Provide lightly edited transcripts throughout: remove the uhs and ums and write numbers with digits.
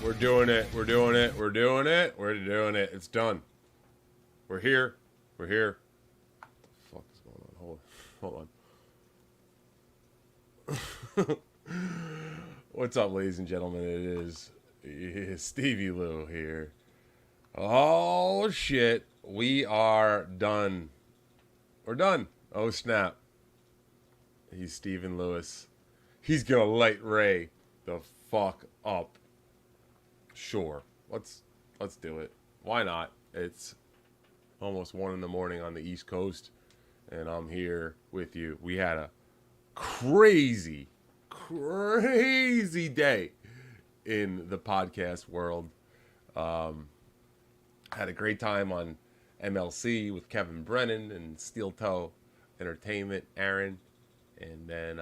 We're doing it. We're doing it. We're doing it. We're doing it. It's done. We're here. We're here. What the fuck is going on? Hold on. What's up, ladies and gentlemen? It is Stevie Lou here. Oh, shit. We are done. We're done. Oh, snap. He's Stephen Lewis. He's gonna light Ray the fuck up. Sure. Let's do it. Why not? It's almost 1 a.m. on the East Coast, and I'm here with you. We had a crazy day in the podcast world. Had a great time on MLC with Kevin Brennan and Steel Toe Entertainment, Aaron, and then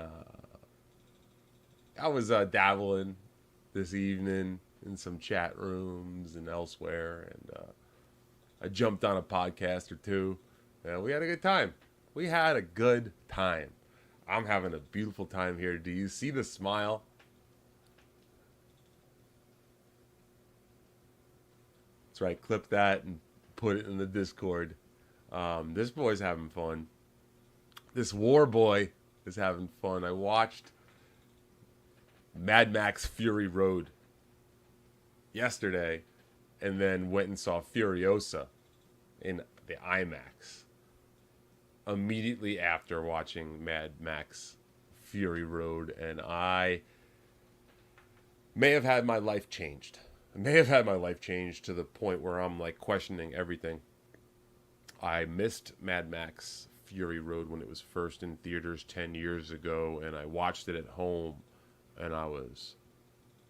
I was dabbling this evening in some chat rooms and elsewhere, and I jumped on a podcast or two, and we had a good time. We had a good time. I'm having a beautiful time here. Do you see the smile? That's right. Clip that and put it in the Discord. This boy's having fun. This war boy is having fun. I watched Mad Max Fury Road yesterday, and then went and saw Furiosa in the IMAX immediately after watching Mad Max Fury Road, and I may have had my life changed. I may have had my life changed to the point where I'm like questioning everything. I missed Mad Max Fury Road when it was first in theaters 10 years ago, and I watched it at home, and I was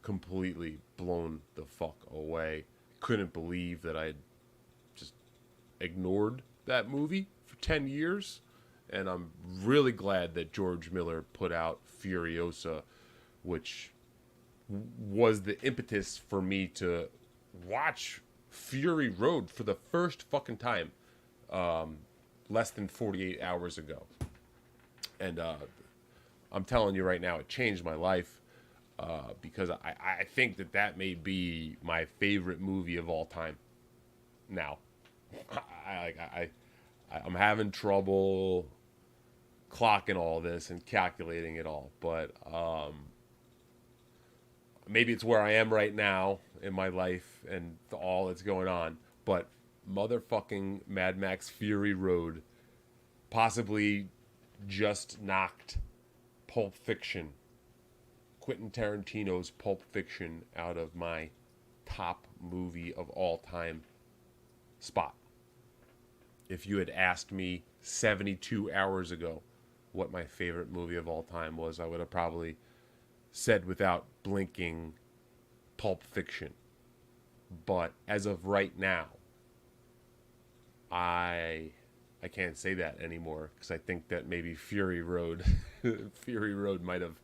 completely blown the fuck away. Couldn't believe that I'd just ignored that movie for 10 years. And I'm really glad that George Miller put out Furiosa, which was the impetus for me to watch Fury Road for the first fucking time less than 48 hours ago. And I'm telling you right now, it changed my life. Because I think that may be my favorite movie of all time. Now, I'm having trouble clocking all this and calculating it all, but maybe it's where I am right now in my life and all that's going on. But motherfucking Mad Max Fury Road possibly just knocked Pulp Fiction, Quentin Tarantino's Pulp Fiction, out of my top movie of all time spot. If you had asked me 72 hours ago what my favorite movie of all time was, I would have probably said without blinking Pulp Fiction. But as of right now, I can't say that anymore, because I think that maybe Fury Road might have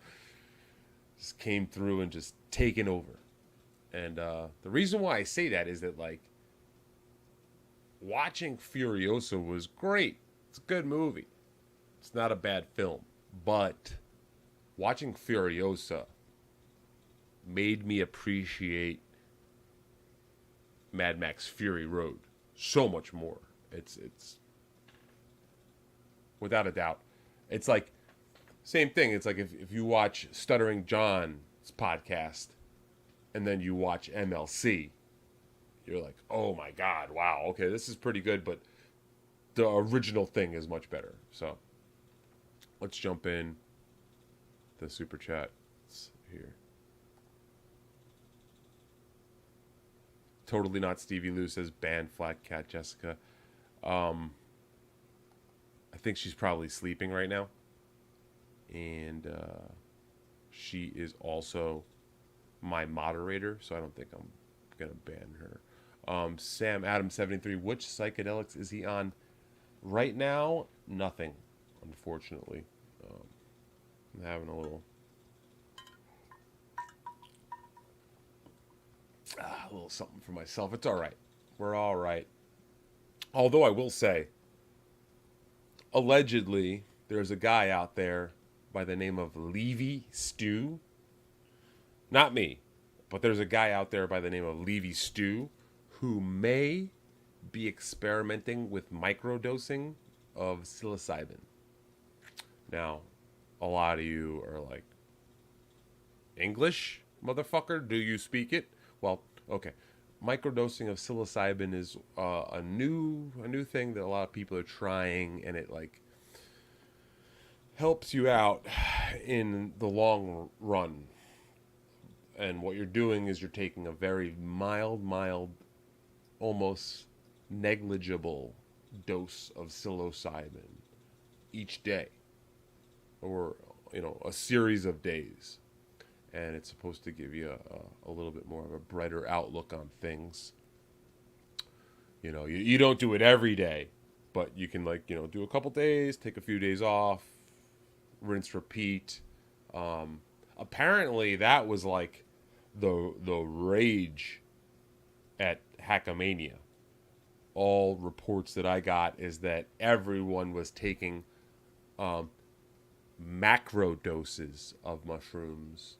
just came through and just taken over. And the reason why I say that is that, like, watching Furiosa was great. It's a good movie. It's not a bad film. But watching Furiosa made me appreciate Mad Max Fury Road so much more. It's without a doubt. It's like, same thing. It's like if you watch Stuttering John's podcast and then you watch MLC, you're like, oh my God, wow, okay, this is pretty good, but the original thing is much better. So let's jump in the super chat here. Totally Not Stevie Lou says ban Flat Cat Jessica. I think she's probably sleeping right now. and she is also my moderator, so I don't think I'm gonna ban her. Sam Adam 73. Which psychedelics is he on right now? Nothing, unfortunately. I'm having a little something for myself. It's all right. We're all right. Although I will say, allegedly, there's a guy out there by the name of Levy Stew. Not me, but there's a guy out there by the name of Levy Stew who may be experimenting with microdosing of psilocybin. Now, a lot of you are like, English, motherfucker? Do you speak it? Well, okay. Microdosing of psilocybin is a new thing that a lot of people are trying, and it like helps you out in the long run. And what you're doing is you're taking a very mild, almost negligible dose of psilocybin each day, or a series of days, and it's supposed to give you a little bit more of a brighter outlook on things. You don't do it every day, but you can do a couple days, take a few days off, rinse, repeat. Apparently that was like the rage at Hackamania. All reports that I got is that everyone was taking macro doses of mushrooms.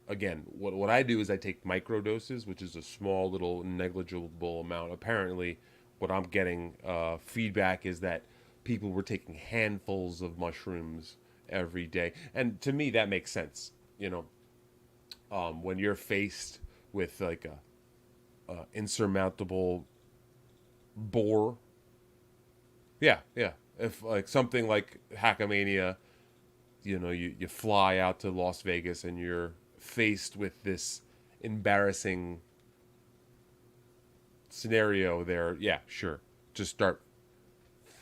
Again, what I do is I take micro doses, which is a small little negligible amount. Apparently, what I'm getting feedback is that people were taking handfuls of mushrooms every day, and to me that makes sense. When you're faced with like a insurmountable bore, yeah. If like something like Hackamania, you fly out to Las Vegas and you're faced with this embarrassing scenario there, yeah, sure. Just start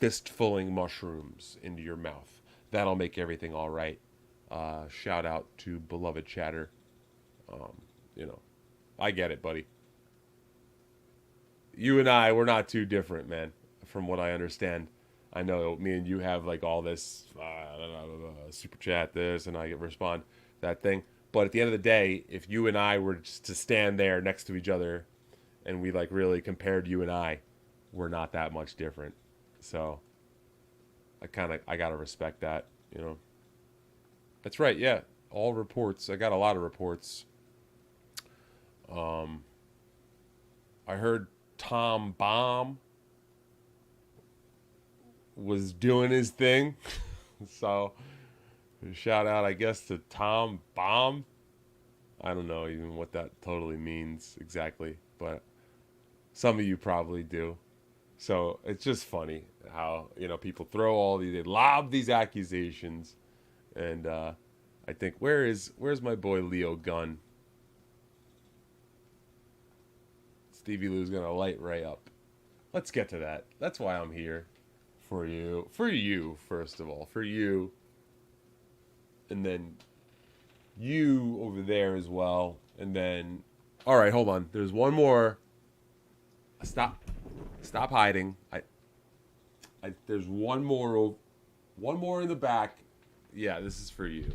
fistfulling mushrooms into your mouth. That'll make everything all right. Shout out to beloved Chatter. I get it, buddy. You and I, we're not too different, man, from what I understand. I know me and you have like all this super chat this, and I get respond that thing. But at the end of the day, if you and I were just to stand there next to each other, and we like really compared you and I, we're not that much different. So I gotta respect that. That's right. Yeah, all reports. I got a lot of reports. I heard Tom Baum was doing his thing. So shout out, I guess, to Tom Baum. I don't know even what that totally means exactly, but some of you probably do. So it's just funny how people they lob these accusations, and I think where's my boy Leo Gunn? Stevie Lou's gonna light Ray up. Let's get to that. That's why I'm here. For you, first of all. For you. And then you over there as well. And then, all right, hold on. There's one more. Stop hiding. There's one more in the back. Yeah, this is for you.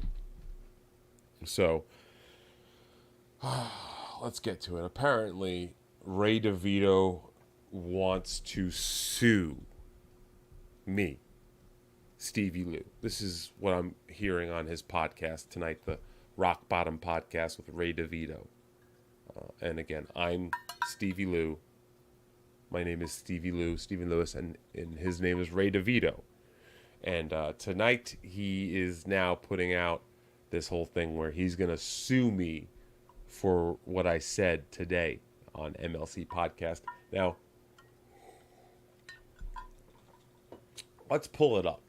So, let's get to it. Apparently, Ray DeVito wants to sue me, Stevie Lou. This is what I'm hearing on his podcast tonight, the Rock Bottom Podcast with Ray DeVito. And again, I'm Stevie Lou. My name is Stephen Lewis, and his name is Ray DeVito. And tonight he is now putting out this whole thing where he's going to sue me for what I said today on MLC Podcast. Now, let's pull it up.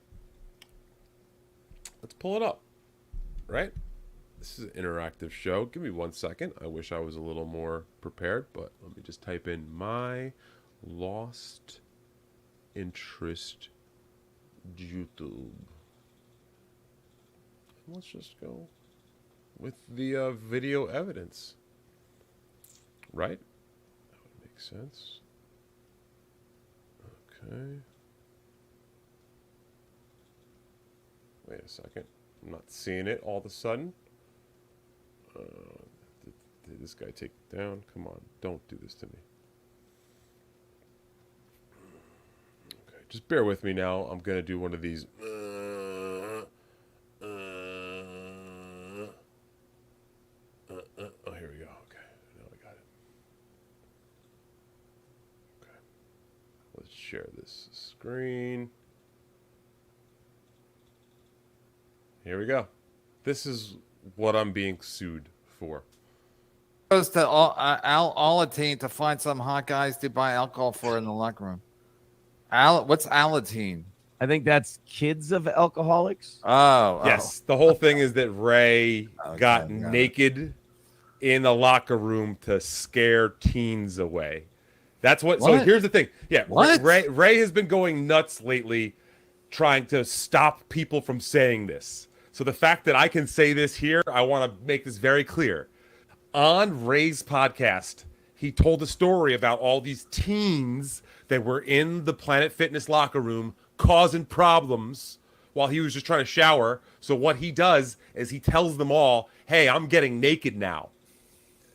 Right? This is an interactive show. Give me 1 second. I wish I was a little more prepared, but let me just type in my lost interest YouTube. let's just go with the video evidence. Right? That would make sense. Okay. Wait a second. I'm not seeing it all of a sudden. Did this guy take it down? Come on. Don't do this to me. Okay. Just bear with me now. I'm going to do one of these. Oh, here we go. Okay. Now I got it. Okay. Let's share this screen. Here we go. This is what I'm being sued for. Goes to Alateen to find some hot guys to buy alcohol for in the locker room. What's Alateen? I think that's kids of alcoholics. Oh, yes. The whole thing is that Ray got got naked in the locker room to scare teens away. That's what. So here's the thing. Yeah, What? Ray has been going nuts lately, trying to stop people from saying this. So the fact that I can say this here, I want to make this very clear. On Ray's podcast, he told a story about all these teens that were in the Planet Fitness locker room causing problems while he was just trying to shower. So what he does is he tells them all, hey, I'm getting naked now,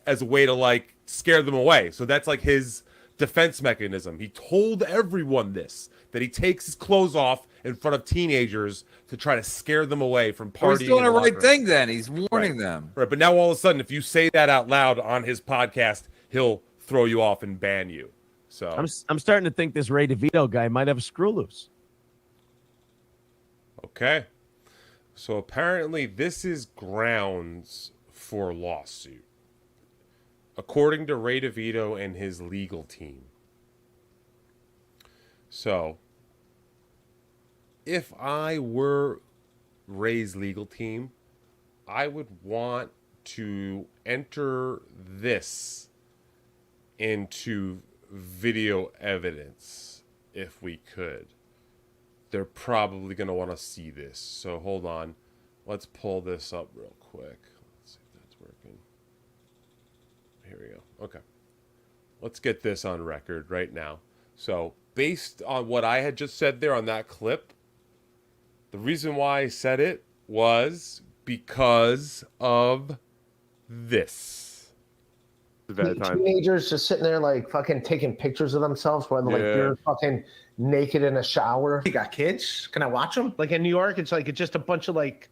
as a way to like scare them away. So that's like his defense mechanism. He told everyone this, that he takes his clothes off in front of teenagers to try to scare them away from partying. He's doing the right room. thing then. He's warning them. Right, but now all of a sudden, if you say that out loud on his podcast, he'll throw you off and ban you. So I'm starting to think this Ray DeVito guy might have a screw loose. Okay. So apparently this is grounds for lawsuit, according to Ray DeVito and his legal team. So if I were Ray's legal team, I would want to enter this into video evidence if we could. They're probably going to want to see this. So hold on. Let's pull this up real quick. Let's see if that's working. Here we go. Okay. Let's get this on record right now. So based on what I had just said there on that clip, the reason why I said it was because of this. Teenagers just sitting there like fucking taking pictures of themselves while like you're fucking naked in a shower. You got kids? Can I watch them? Like in New York, it's like it's just a bunch of like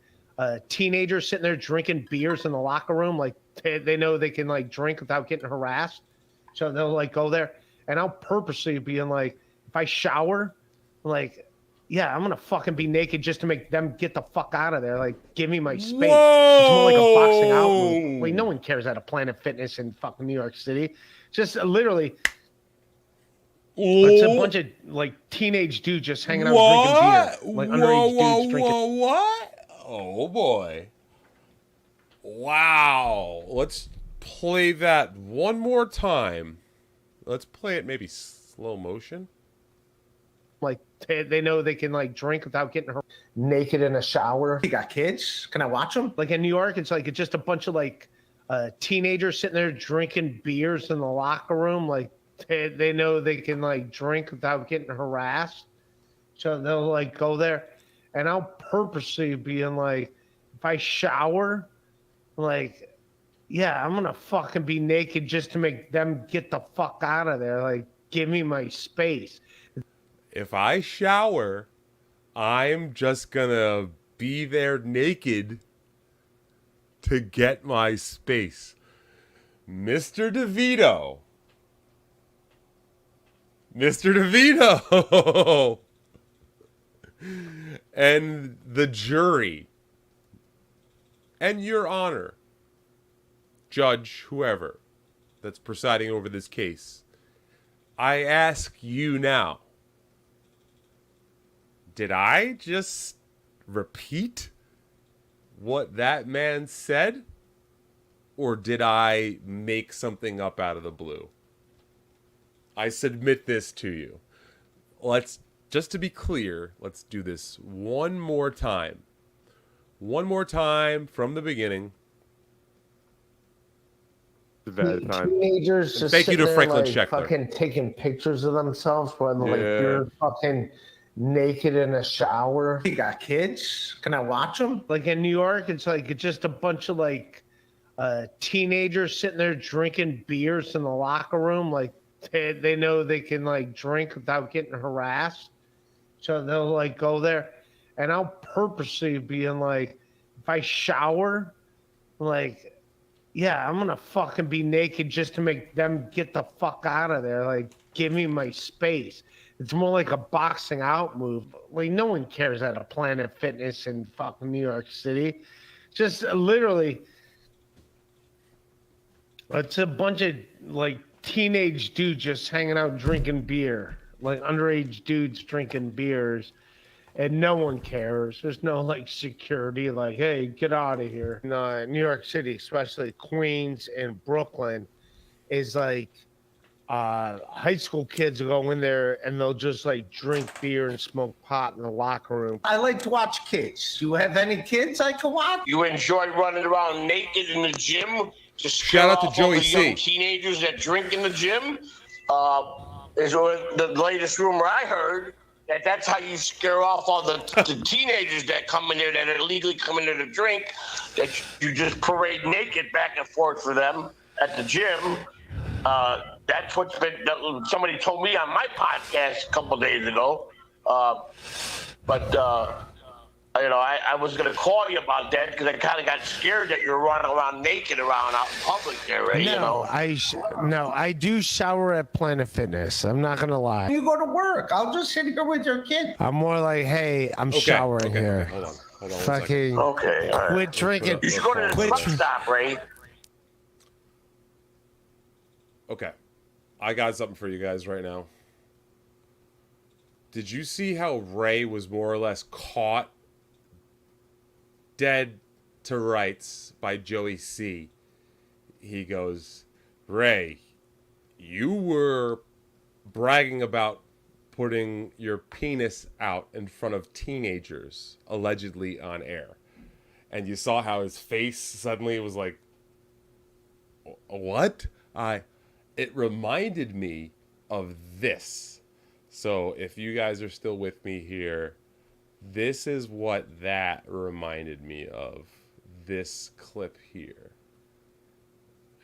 teenagers sitting there drinking beers in the locker room. Like they know they can like drink without getting harassed, so they'll like go there. And I'll purposely be in like, if I shower, like, yeah, I'm gonna fucking be naked just to make them get the fuck out of there. Like, give me my space. Whoa! It's more like a boxing out move. Like, no one cares at a Planet Fitness in fucking New York City. Just literally, it's a bunch of like teenage dudes just hanging out drinking beer. Like underage dudes drinking. What? Oh boy! Wow! Let's play that one more time. Let's play it maybe slow motion. Like they know they can like drink without getting Naked in a shower. You got kids? Can I watch them? Like in New York, it's like it's just a bunch of like teenagers sitting there drinking beers in the locker room. Like they know they can like drink without getting harassed, so they'll like go there. And I'll purposely be in like, if I shower, like, yeah, I'm gonna fucking be naked just to make them get the fuck out of there. Like, give me my space. If I shower, I'm just gonna be there naked to get my space. Mr. DeVito. Mr. DeVito. And the jury. And your honor. Judge, whoever that's presiding over this case. I ask you now. Did I just repeat what that man said? Or did I make something up out of the blue? I submit this to you. Just to be clear, let's do this one more time. one more time from the beginning. It's a bad time. Teenagers And just thank you sitting to there, Franklin like, Scheckler. fucking taking pictures of themselves while like Yeah. you're fucking naked in a shower. You got kids? Can I watch them? Like in New York, it's just a bunch of like teenagers sitting there drinking beers in the locker room. Like they know they can like drink without getting harassed, so they'll like go there. And I'll purposely be in like, if I shower, like, yeah, I'm gonna fucking be naked just to make them get the fuck out of there. Like, give me my space. It's more like a boxing out move. Like, no one cares at a Planet Fitness in fucking New York City. Just literally, it's a bunch of like teenage dudes just hanging out drinking beer, like underage dudes drinking beers, and no one cares. There's no like security, like, hey, get out of here. In New York City, especially Queens and Brooklyn, is like high school kids will go in there and they'll just like drink beer and smoke pot in the locker room. I like to watch kids. You have any kids I can watch? You enjoy running around naked in the gym? Just Shout out to off Joey all the C. young teenagers that drink in the gym. Is the latest rumor I heard that's how you scare off all the teenagers that come in there that are illegally coming there to drink. That you just parade naked back and forth for them at the gym. That's what's been. Somebody told me on my podcast a couple of days ago. You know, I was going to call you about that because I kind of got scared that you're running around naked around out in public there, right? No, You know? I do shower at Planet Fitness. I'm not gonna lie. You go to work. I'll just sit here with your kid. I'm more like, hey, I'm showering here. Hold on one second. Fucking Okay, all right. quit drinking. You should go to the Quit truck dr- stop, Ray. Okay, I got something for you guys right now. Did you see how Ray was more or less caught dead to rights by Joey C? He goes, Ray, you were bragging about putting your penis out in front of teenagers, allegedly on air. And you saw how his face suddenly was like, what? It reminded me of this. So if you guys are still with me here, this is what that reminded me of. This clip here.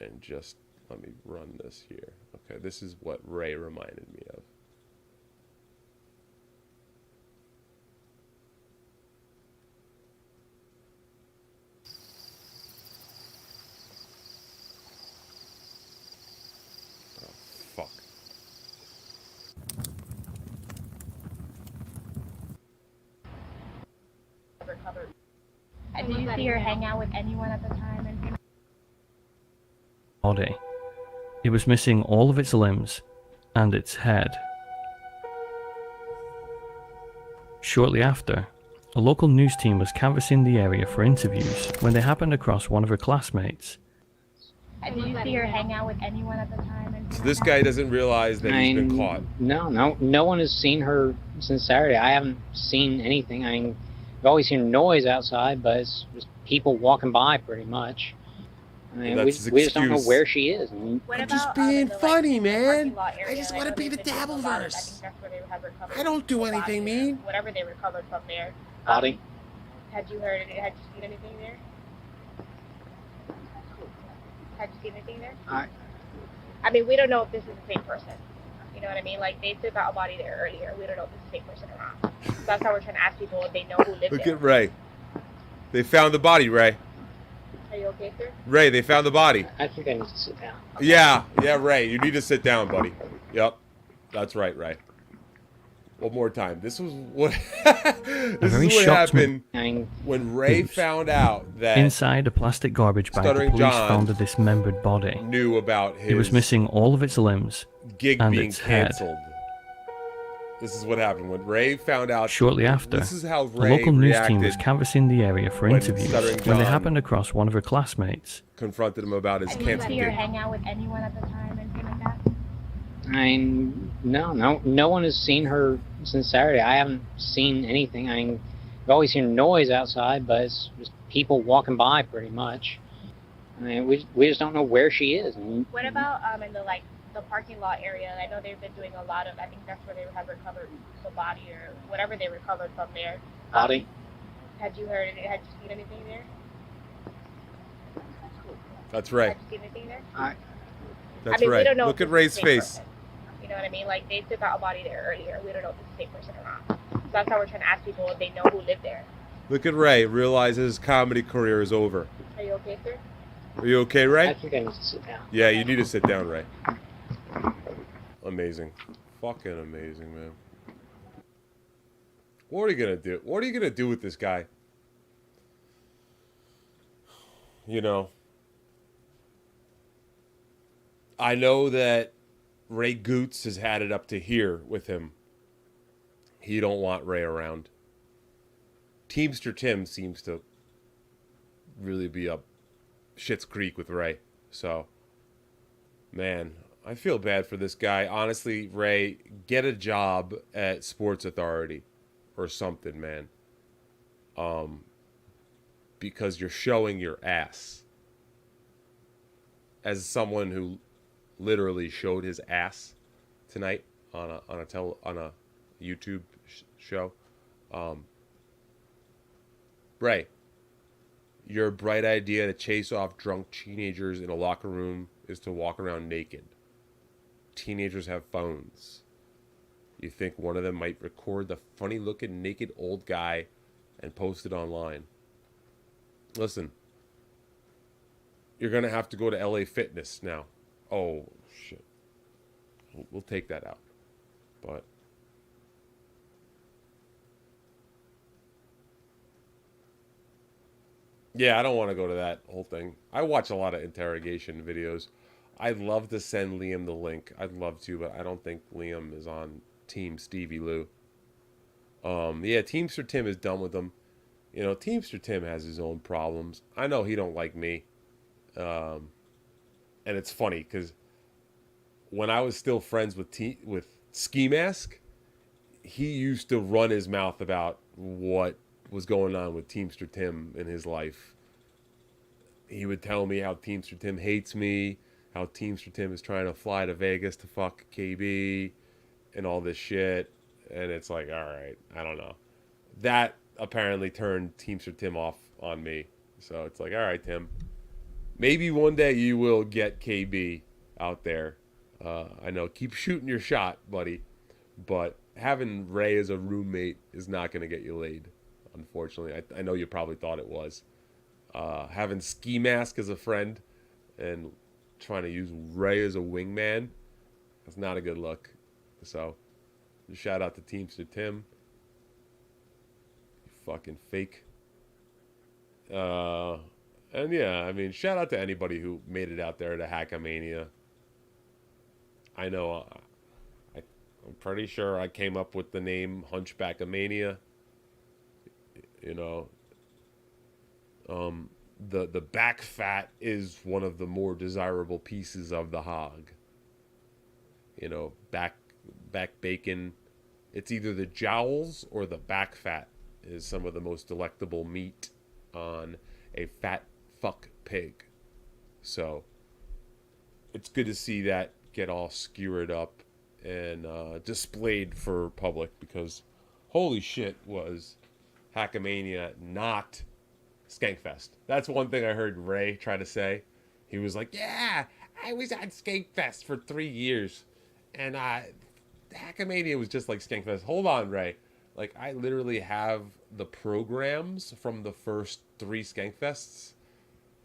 And just let me run this here. Okay, this is what Ray reminded me of. Oh, fuck. Did you see her hang out with anyone at the time? And body. It was missing all of its limbs and its head. Shortly after, a local news team was canvassing the area for interviews when they happened across one of her classmates. did you see her hang out with anyone at the time? And So this guy doesn't realize that he's been caught. No one has seen her since Saturday. I haven't seen anything. I mean, I've always seen noise outside, but it's just people walking by pretty much. I mean, we That's his just don't know excuse. where she is. And what I'm about, just being the, funny, the man. parking lot area? I just I wanna know be they've the been talking about it. I Dabbleverse. think that's where they have recovered I don't do the body anything or mean. Whatever they recovered from there. body. Had you heard? Had you seen anything there? Had you seen anything there? I mean, we don't know if this is the same person. You know what I mean? Like, they took out a body there earlier. We don't know if it's the same person or not. So that's how we're trying to ask people if they know who lived Look there. at Ray. They found the body, Ray. Are you okay, sir? Ray, they found the body. I think I need to sit down. Yeah, Ray. You need to sit down, buddy. Yep. That's right, Ray. One more time. This was what this very is what shocked happened me. when Ray Oops. found out that Inside a plastic garbage bag, the Stuttering police John found a dismembered body. knew about his It was missing all of its limbs gig and being its head. canceled. This is what happened when Ray found out. Shortly after, This is how a Ray local news team was reacted, canvassing the area for when interviews Stuttering when they John happened across one of her classmates. confronted him about his Did you canceled see her gig. hang out with anyone at the time? Anything like that? I mean, no one has seen her since Saturday. I haven't seen anything. I mean, I've always heard noise outside, but it's just people walking by pretty much. I mean, we just don't know where she is. What about in the parking lot area? I know they've been doing a lot of. I think that's where they have recovered the body or whatever they recovered from there. Body? Had you heard? Had you seen anything there? That's Ray. Had you seen anything there? That's I mean, Ray. we don't know Look if at this Ray's is the same face. person. You know what I mean? Like they took out a body there earlier. We don't know if it's the same person or not. So that's how we're trying to ask people if they know who lived there. Look at Ray. Realizes his comedy career is over. Are you okay, sir? Are you okay, Ray? I think I need to sit down. Yeah, you need to sit down, Ray. Amazing. Fucking amazing, man. What are you gonna do? What are you gonna do with this guy? You know, I know that Ray Goots has had it up to here with him. He don't want Ray around. Teamster Tim seems to really be up Schitt's Creek with Ray. So, man, I feel bad for this guy. Honestly, Ray, get a job at Sports Authority or something, man. Because you're showing your ass. As someone who literally showed his ass tonight on a YouTube show, Ray, your bright idea to chase off drunk teenagers in a locker room is to walk around naked. Teenagers have phones. You think one of them might record the funny-looking naked old guy and post it online. Listen, you're going to have to go to LA Fitness now. Oh, shit. We'll take that out. But yeah, I don't want to go to that whole thing. I watch a lot of interrogation videos. I'd love to send Liam the link. I'd love to, but I don't think Liam is on Team Stevie Lou. Yeah, Teamster Tim is done with them. You know, Teamster Tim has his own problems. I know he don't like me. And it's funny because when I was still friends with Ski Mask, he used to run his mouth about what was going on with Teamster Tim in his life. He would tell me how Teamster Tim hates me, how Teamster Tim is trying to fly to Vegas to fuck KB and all this shit. And it's like, all right, I don't know. That apparently turned Teamster Tim off on me. So it's like, all right, Tim, maybe one day you will get KB out there. I know, keep shooting your shot, buddy. But having Ray as a roommate is not going to get you laid, unfortunately. I know you probably thought it was. Having Ski Mask as a friend and trying to use Ray as a wingman, that's not a good look. So, shout out to Teamster Tim. You fucking fake. And yeah, I mean, shout out to anybody who made it out there to Hackamania. I know, I'm pretty sure I came up with the name Hunchbackamania. You know, the back fat is one of the more desirable pieces of the hog. You know, back bacon. It's either the jowls or the back fat is some of the most delectable meat on a fat fuck pig. So it's good to see that get all skewered up and displayed for public, because holy shit was Hackamania not Skankfest. That's one thing I heard Ray try to say. He was like, yeah, I was on Skankfest for 3 years and Hackamania was just like Skankfest. Hold on, Ray. Like, I literally have the programs from the first 3 Skankfests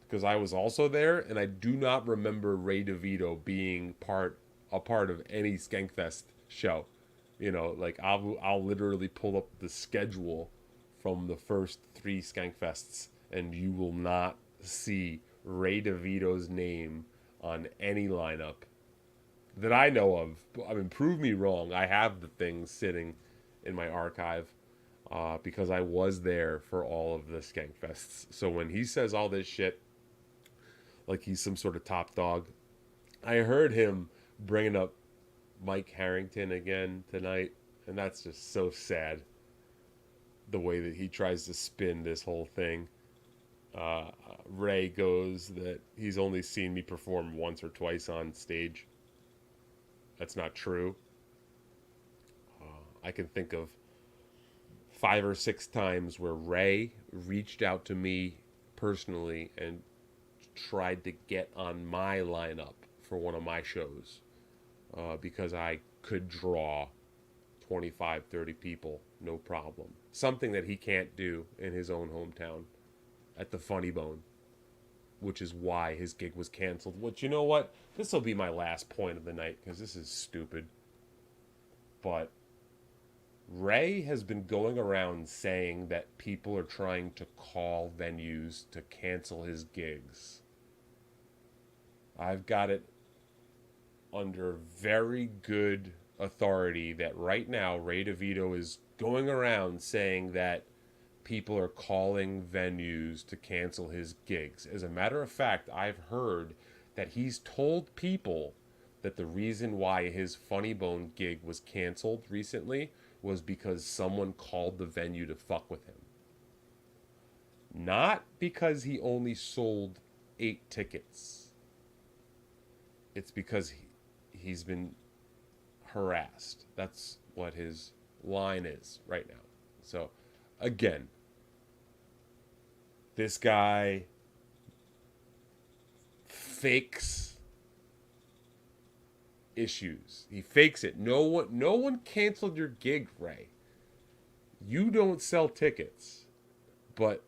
because I was also there, and I do not remember Ray DeVito being a part of any Skankfest show. You know, like, I'll literally pull up the schedule from the first 3 Skankfests, and you will not see Ray DeVito's name on any lineup that I know of. I mean, prove me wrong. I have the things sitting in my archive because I was there for all of the Skankfests. So when he says all this shit, like he's some sort of top dog, I heard him bringing up Mike Harrington again tonight, and that's just so sad. the way that he tries to spin this whole thing. Ray goes that he's only seen me perform once or twice on stage. That's not true. I can think of 5 or 6 times where Ray reached out to me personally and tried to get on my lineup for one of my shows because I could draw 25, 30 people, no problem. Something that he can't do in his own hometown at the Funny Bone, which is why his gig was canceled. Which, you know what? This will be my last point of the night because this is stupid. But Ray has been going around saying that people are trying to call venues to cancel his gigs. I've got it under very good authority that right now Ray DeVito is going around saying that people are calling venues to cancel his gigs. As a matter of fact, I've heard that he's told people that the reason why his Funny Bone gig was canceled recently was because someone called the venue to fuck with him. Not because he only sold 8 tickets. It's because he's been harassed. That's what his line is right now. So, again, this guy fakes issues. He fakes it. No one canceled your gig, Ray. You don't sell tickets. But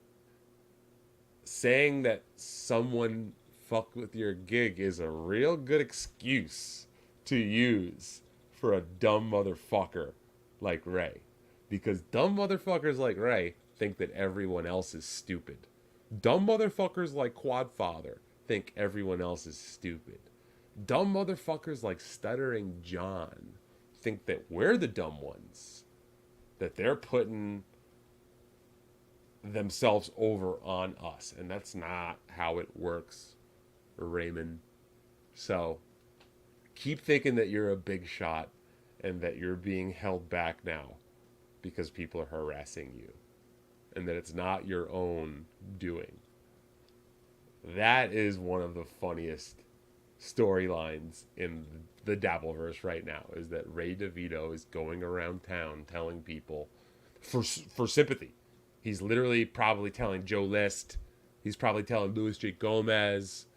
saying that someone fucked with your gig is a real good excuse to use for a dumb motherfucker like Ray. Because dumb motherfuckers like Ray think that everyone else is stupid. Dumb motherfuckers like Quadfather think everyone else is stupid. Dumb motherfuckers like Stuttering John think that we're the dumb ones. That they're putting themselves over on us. And that's not how it works, Raymond. So, keep thinking that you're a big shot and that you're being held back now because people are harassing you. And that it's not your own doing. That is one of the funniest storylines in the Dabbleverse right now, is that Ray DeVito is going around town telling people for sympathy. He's literally probably telling Joe List. He's probably telling Luis J. Gomez.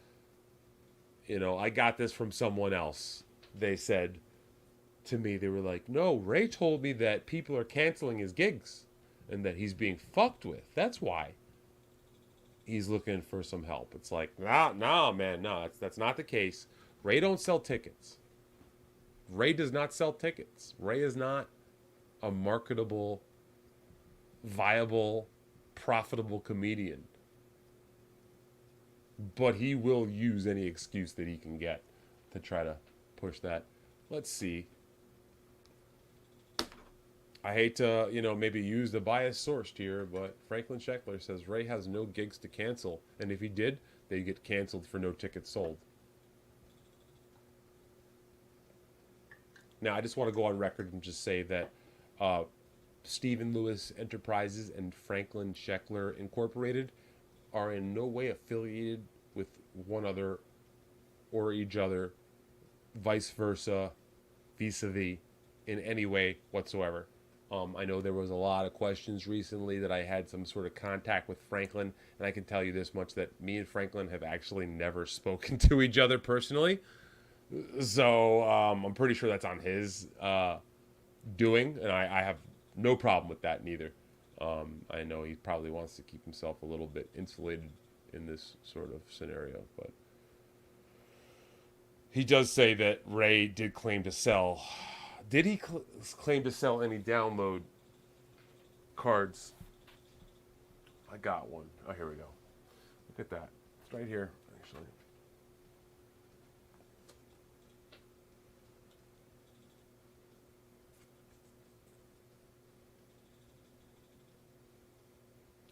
You know, I got this from someone else. They said to me, they were like, no, Ray told me that people are canceling his gigs and that he's being fucked with. That's why he's looking for some help. It's like, nah, man, no, that's not the case. Ray don't sell tickets. Ray does not sell tickets. Ray is not a marketable, viable, profitable comedian. But he will use any excuse that he can get to try to push that. Let's see. I hate to, maybe use the biased source here, but Franklin Sheckler says Ray has no gigs to cancel, and if he did, they'd get canceled for no tickets sold. Now, I just want to go on record and just say that Stephen Lewis Enterprises and Franklin Sheckler Incorporated are in no way affiliated with one another or each other, vice versa, vis-a-vis, in any way whatsoever. I know there was a lot of questions recently that I had some sort of contact with Franklin, and I can tell you this much, that me and Franklin have actually never spoken to each other personally. So I'm pretty sure that's on his doing, and I have no problem with that neither. I know he probably wants to keep himself a little bit insulated in this sort of scenario, but he does say that Ray did claim to sell. Did he claim to sell any download cards? I got one. Oh, here we go. Look at that. It's right here, actually.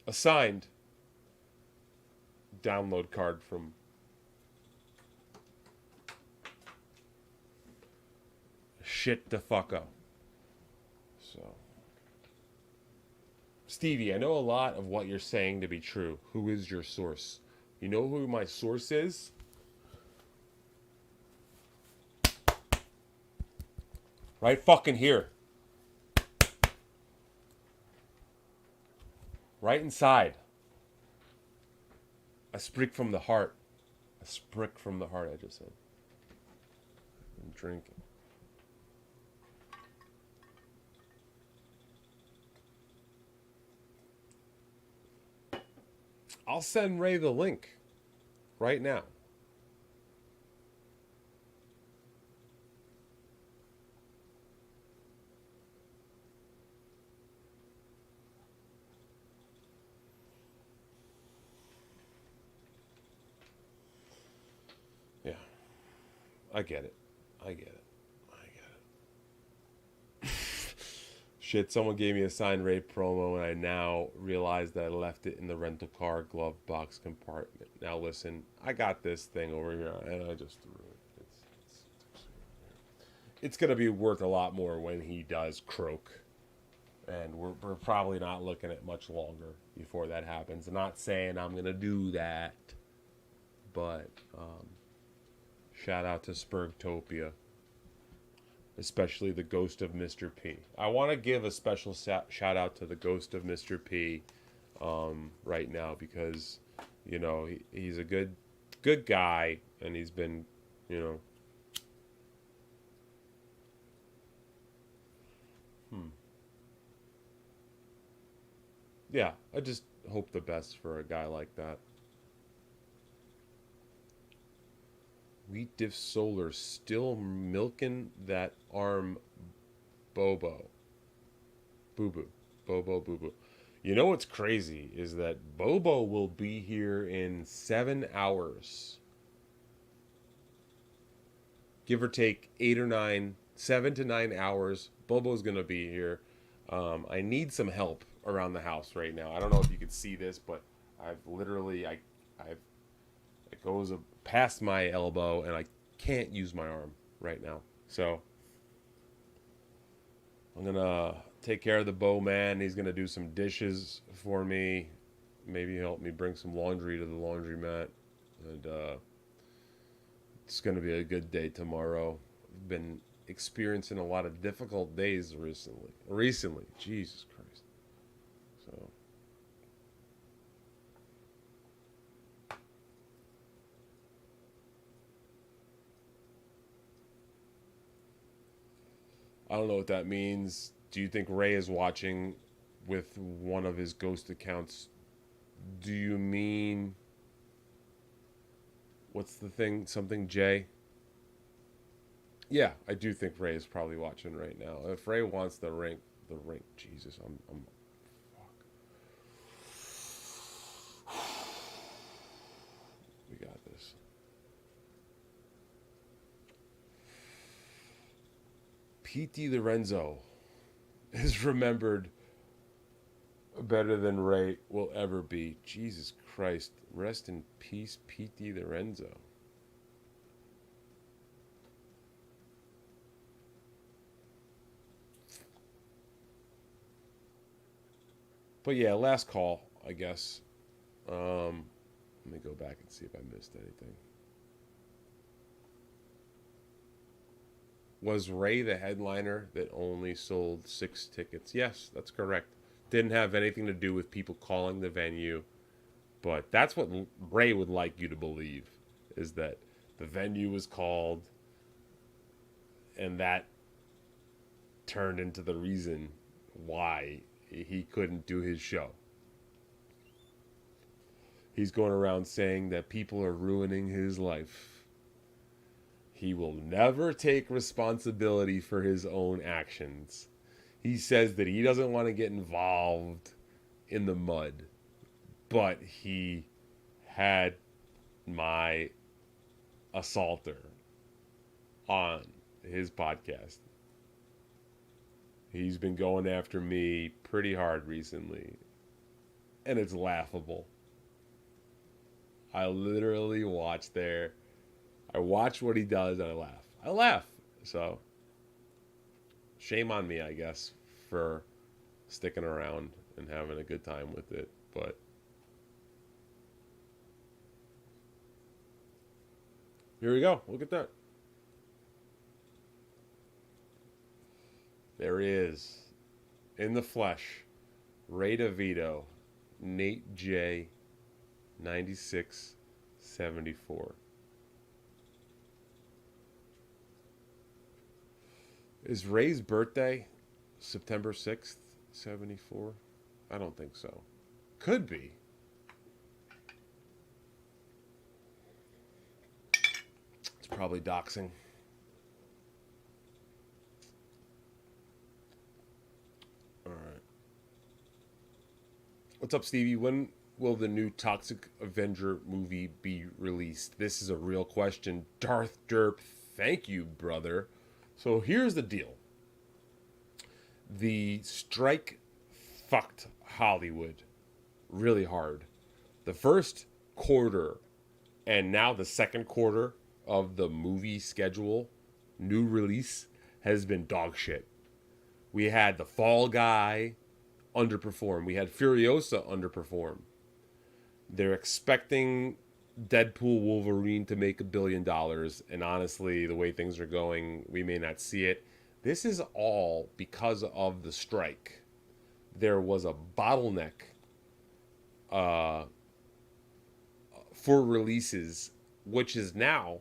A signed download card from Shit the Fucko. Stevie, I know a lot of what you're saying to be true. Who is your source? You know who my source is? Right fucking here. Right inside. A sprick from the heart. A sprick from the heart, I just said. I'm drinking. I'll send Ray the link right now. Yeah. I get it. I get it. Shit, someone gave me a signed Ray promo and I now realize that I left it in the rental car glove box compartment. Now listen, I got this thing over here and I just threw it. It's going to be worth a lot more when he does croak. And we're probably not looking at much longer before that happens. I'm not saying I'm going to do that. But shout out to Spurgtopia. Especially the ghost of Mr. P. I want to give a special shout out to the ghost of Mr. P right now because, you know, he's a good guy and he's been, you know. Yeah, I just hope the best for a guy like that. Wheat Diff Solar still milking that arm Bobo. Boo-boo. Bobo boo-boo. You know what's crazy is that Bobo will be here in 7 hours. Give or take 8 or 9, 7 to 9 hours. Bobo's going to be here. I need some help around the house right now. I don't know if you can see this, but I've literally, it goes past my elbow and I can't use my arm right now. So I'm going to take care of the Bo man. He's going to do some dishes for me. Maybe help me bring some laundry to the laundromat. And it's going to be a good day tomorrow. I've been experiencing a lot of difficult days recently. Jesus Christ. So I don't know what that means. Do you think Ray is watching with one of his ghost accounts? Do you mean... What's the thing? Something J? Yeah, I do think Ray is probably watching right now. If Ray wants the ring, Jesus, I'm fuck. We got this. P.T. Lorenzo is remembered better than Ray will ever be. Jesus Christ. Rest in peace, P.T. Lorenzo. But yeah, last call, I guess. Let me go back and see if I missed anything. Was Ray the headliner that only sold 6 tickets? Yes, that's correct. Didn't have anything to do with people calling the venue. But that's what Ray would like you to believe, is that the venue was called and that turned into the reason why he couldn't do his show. He's going around saying that people are ruining his life. He will never take responsibility for his own actions. He says that he doesn't want to get involved in the mud. But he had my assaulter on his podcast. He's been going after me pretty hard recently. And it's laughable. I literally watch there. I watch what he does and I laugh. I laugh. So, shame on me, I guess, for sticking around and having a good time with it. But here we go. Look at that. There he is, in the flesh. Ray DeVito, Nate J, 9674. Is Ray's birthday September 6th, 74? I don't think so. Could be. It's probably doxing. All right. What's up, Stevie? When will the new Toxic Avenger movie be released? This is a real question. Darth Derp, thank you, brother. So here's the deal. The strike fucked Hollywood really hard. The first quarter and now the second quarter of the movie schedule, new release, has been dog shit. We had The Fall Guy underperform. We had Furiosa underperform. They're expecting Deadpool Wolverine to make $1 billion, and honestly, the way things are going, we may not see it. This is all because of the strike. There was a bottleneck for releases, which is now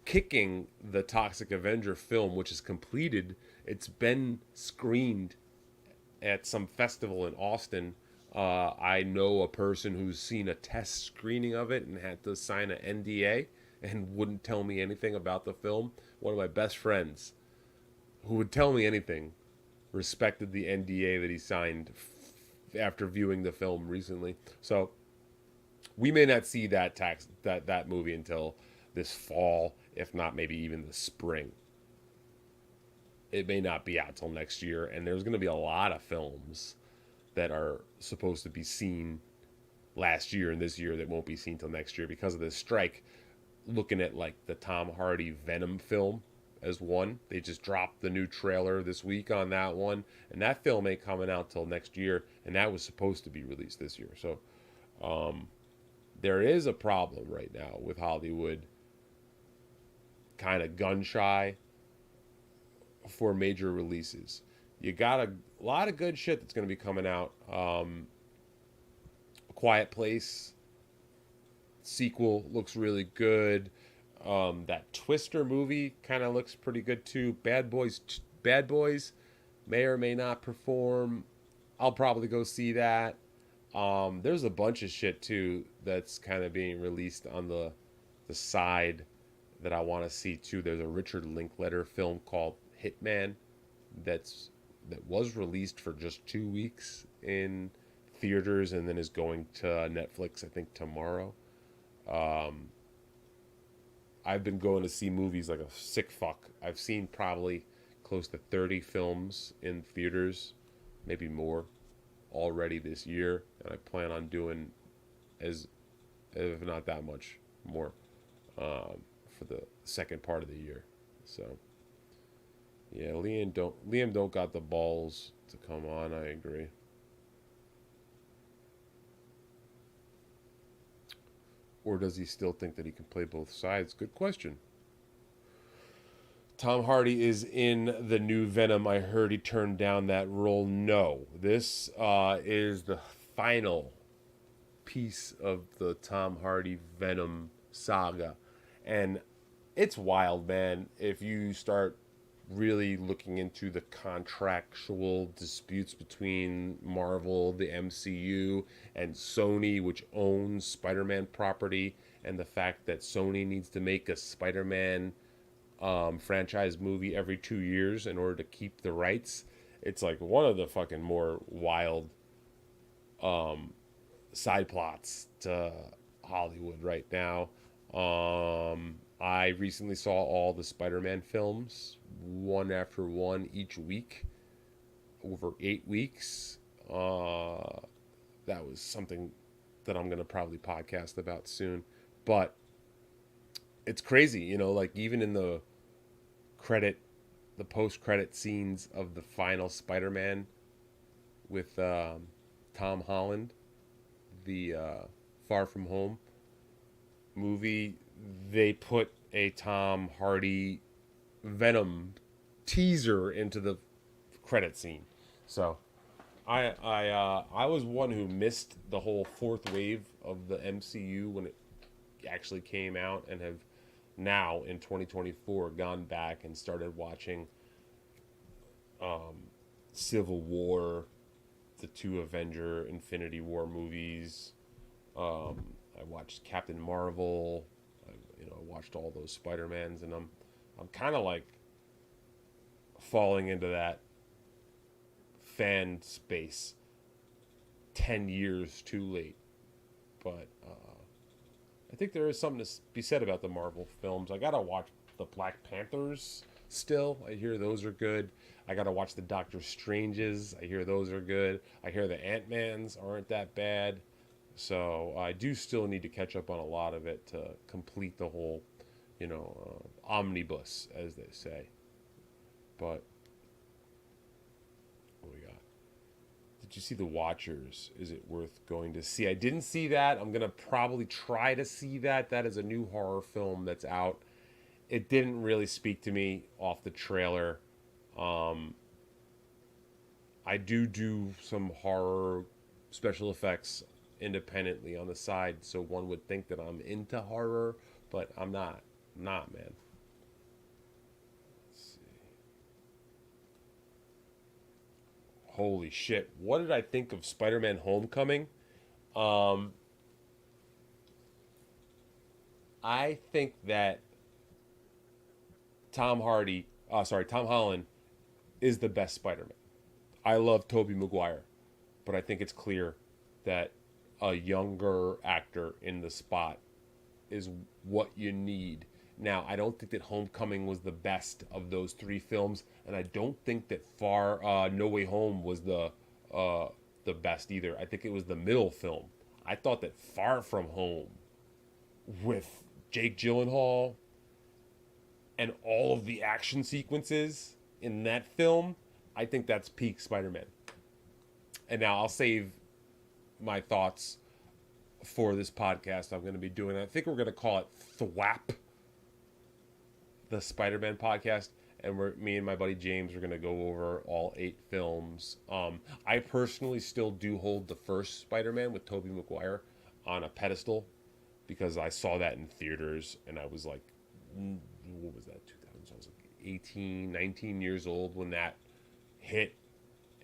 kicking the Toxic Avenger film, which is completed. It's been screened at some festival in Austin. I know a person who's seen a test screening of it and had to sign an NDA and wouldn't tell me anything about the film. One of my best friends who would tell me anything respected the NDA that he signed after viewing the film recently. So we may not see that movie until this fall, if not maybe even the spring. It may not be out till next year, and there's going to be a lot of films that are supposed to be seen last year and this year that won't be seen till next year because of this strike. Looking at like the Tom Hardy Venom film as one. They just dropped the new trailer this week on that one, and that film ain't coming out till next year, and that was supposed to be released this year. So there is a problem right now with Hollywood kind of gun shy for major releases. You got a lot of good shit that's going to be coming out. A Quiet Place sequel looks really good. That Twister movie kind of looks pretty good too. Bad Boys may or may not perform. I'll probably go see that. There's a bunch of shit too that's kind of being released on the side that I want to see too. There's a Richard Linklater film called Hitman that was released for just 2 weeks in theaters and then is going to Netflix, I think, tomorrow. I've been going to see movies like a sick fuck. I've seen probably close to 30 films in theaters, maybe more, already this year, and I plan on doing if not that much more for the second part of the year. So yeah, Liam don't got the balls to come on. I agree. Or does he still think that he can play both sides? Good question. Tom Hardy is in the new Venom. I heard he turned down that role. No. This is the final piece of the Tom Hardy Venom saga. And it's wild, man. If you start really looking into the contractual disputes between Marvel, the MCU, and Sony, which owns Spider-Man property, and the fact that Sony needs to make a Spider-Man franchise movie every 2 years in order to keep the rights. It's like one of the fucking more wild side plots to Hollywood right now. I recently saw all the Spider-Man films, one after one each week, over 8 weeks. That was something that I'm going to probably podcast about soon. But it's crazy, you know, like even in the post-credit scenes of the final Spider-Man with Tom Holland, the Far From Home movie, they put a Tom Hardy Venom teaser into the credit scene. So I was one who missed the whole fourth wave of the MCU when it actually came out, and have now in 2024 gone back and started watching Civil War, the two Avenger Infinity War movies. I watched Captain Marvel. I watched all those Spider-Mans, and I'm kind of like falling into that fan space 10 years too late. But I think there is something to be said about the Marvel films. I gotta watch the Black Panthers still. I hear those are good. I gotta watch the Doctor Stranges. I hear those are good. I hear the Ant-Mans aren't that bad. So I do still need to catch up on a lot of it to complete the whole, omnibus, as they say. But what we got? Did you see The Watchers? Is it worth going to see? I didn't see that. I'm gonna probably try to see that. That is a new horror film that's out. It didn't really speak to me off the trailer. I do some horror special effects independently on the side, so one would think that I'm into horror, but I'm not. I'm not, man. Let's see. Holy shit. What did I think of Spider-Man Homecoming? I think that Tom Holland is the best Spider-Man. I love Tobey Maguire, but I think it's clear that a younger actor in the spot is what you need. Now, I don't think that Homecoming was the best of those three films, and I don't think that No Way Home was the best either. I think it was the middle film. I thought that Far From Home, with Jake Gyllenhaal and all of the action sequences in that film, I think that's peak Spider-Man. And now I'll save my thoughts for this podcast I'm going to be doing. I think we're going to call it THWAP, the Spider-Man podcast, and me and my buddy James are going to go over all 8 films. I personally still do hold the first Spider-Man with Tobey Maguire on a pedestal, because I saw that in theaters, and I was like, what was that, 2000? I was like 18, 19 years old when that hit,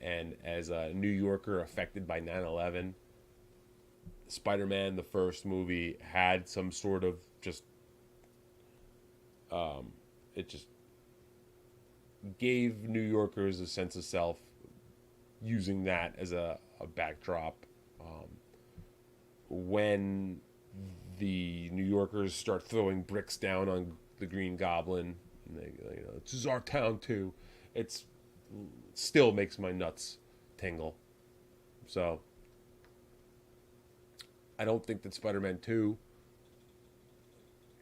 and as a New Yorker affected by 9/11, Spider-Man, the first movie, had some sort of just, it just gave New Yorkers a sense of self, using that as a backdrop. When the New Yorkers start throwing bricks down on the Green Goblin, and they, this is our town too, it's still makes my nuts tingle. So I don't think that Spider-Man 2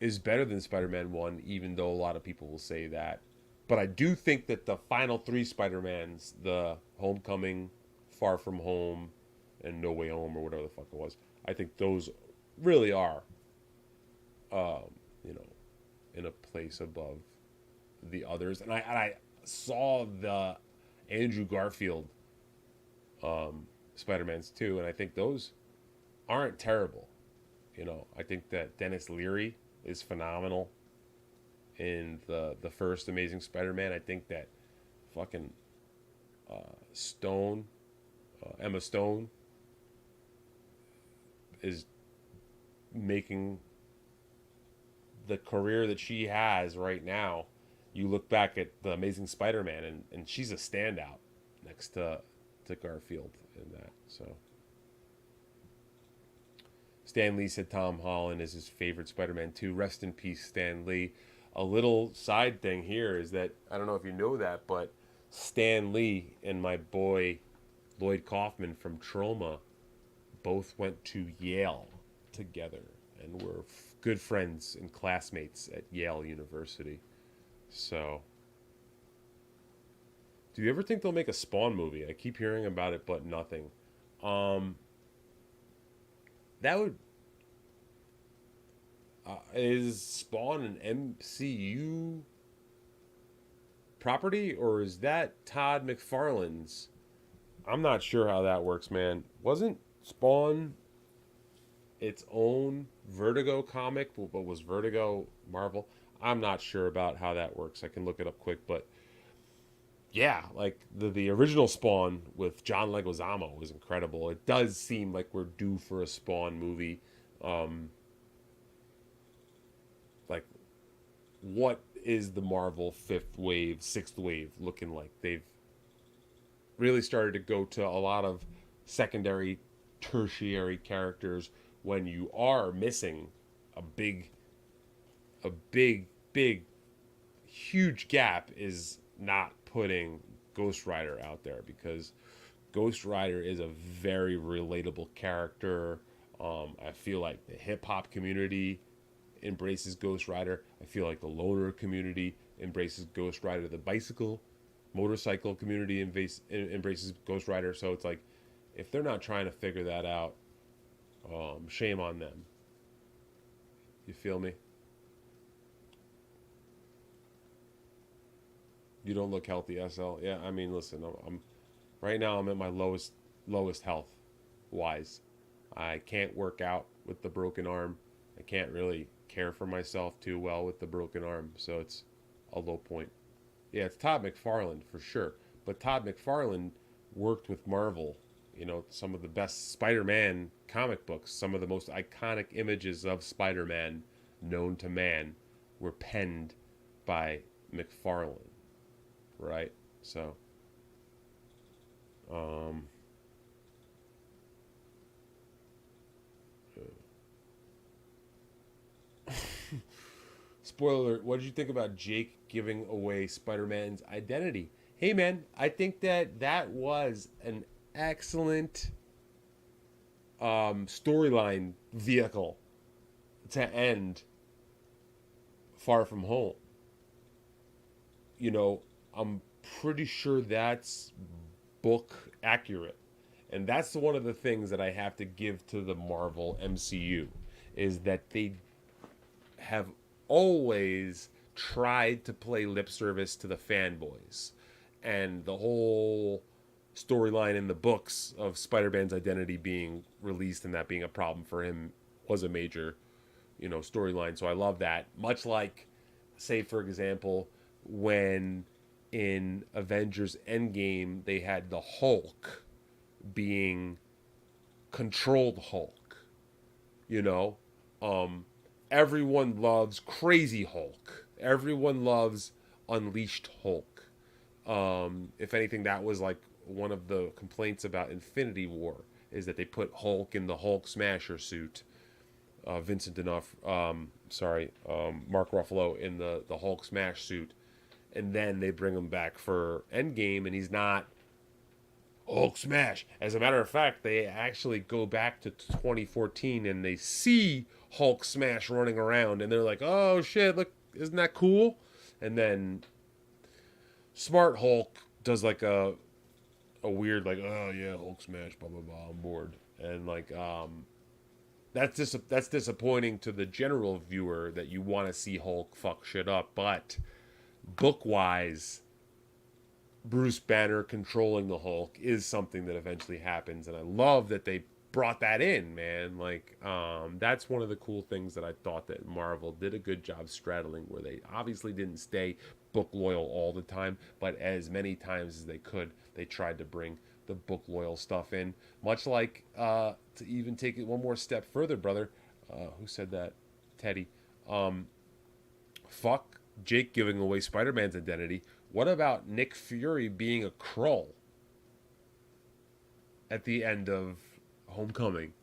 is better than Spider-Man 1, even though a lot of people will say that. But I do think that the final 3 Spider-Mans, the Homecoming, Far From Home, and No Way Home, or whatever the fuck it was, I think those really are, in a place above the others. And I saw the Andrew Garfield Spider-Mans too, and I think those aren't terrible. I think that Dennis Leary is phenomenal in the first Amazing Spider-Man. I think that fucking Emma Stone is making the career that she has right now. You look back at the Amazing Spider-Man, and she's a standout next to Garfield in that. So Stan Lee said Tom Holland is his favorite Spider-Man too. Rest in peace, Stan Lee. A little side thing here is that, I don't know if you know that, but Stan Lee and my boy Lloyd Kaufman from Troma both went to Yale together and were good friends and classmates at Yale University. So, do you ever think they'll make a Spawn movie? I keep hearing about it, but nothing. That would is Spawn an MCU property, or is that Todd McFarlane's? I'm not sure how that works, man. Wasn't Spawn its own Vertigo comic, but was Vertigo Marvel? I'm not sure about how that works. I can look it up quick, but yeah, like the original Spawn with John Leguizamo was incredible. It does seem like we're due for a Spawn movie. Like, what is the Marvel fifth wave, sixth wave looking like? They've really started to go to a lot of secondary, tertiary characters when you are missing a big, huge gap is not putting Ghost Rider out there, because Ghost Rider is a very relatable character. I feel like the hip hop community embraces Ghost Rider. I feel like the loner community embraces Ghost Rider. The motorcycle community embraces Ghost Rider. So it's like, if they're not trying to figure that out, shame on them. You feel me? You don't look healthy, SL. Yeah, I mean, listen, I'm right now I'm at my lowest health wise. I can't work out with the broken arm. I can't really care for myself too well with the broken arm, so it's a low point. Yeah, it's Todd McFarlane for sure. But Todd McFarlane worked with Marvel. You know, some of the best Spider-Man comic books, some of the most iconic images of Spider-Man known to man were penned by McFarlane. Right? So, spoiler alert, what did you think about Jake giving away Spider-Man's identity? Hey man, I think that was an excellent storyline vehicle to end Far From Home. You know, I'm pretty sure that's book accurate. And that's one of the things that I have to give to the Marvel MCU, is that they have always tried to play lip service to the fanboys. And the whole storyline in the books of Spider-Man's identity being released and that being a problem for him was a major, storyline. So I love that. Much like, say, for example, when in Avengers Endgame they had the Hulk being controlled Hulk. Everyone loves Crazy Hulk. Everyone loves Unleashed Hulk. If anything, that was like one of the complaints about Infinity War, is that they put Hulk in the Hulk Smasher suit. Mark Ruffalo in the Hulk Smash suit. And then they bring him back for Endgame, and he's not Hulk Smash. As a matter of fact, they actually go back to 2014, and they see Hulk Smash running around, and they're like, oh shit, look, isn't that cool? And then Smart Hulk does like a weird, like, oh yeah, Hulk Smash, blah blah blah, I'm bored. And like, that's disappointing to the general viewer, that you want to see Hulk fuck shit up. But book-wise, Bruce Banner controlling the Hulk is something that eventually happens, and I love that they brought that in, man. Like, that's one of the cool things that I thought that Marvel did a good job straddling, where they obviously didn't stay book loyal all the time, but as many times as they could, they tried to bring the book loyal stuff in. Much like, to even take it one more step further, brother, who said that? Teddy. Fuck Jake giving away Spider-Man's identity. What about Nick Fury being a Skrull at the end of Homecoming?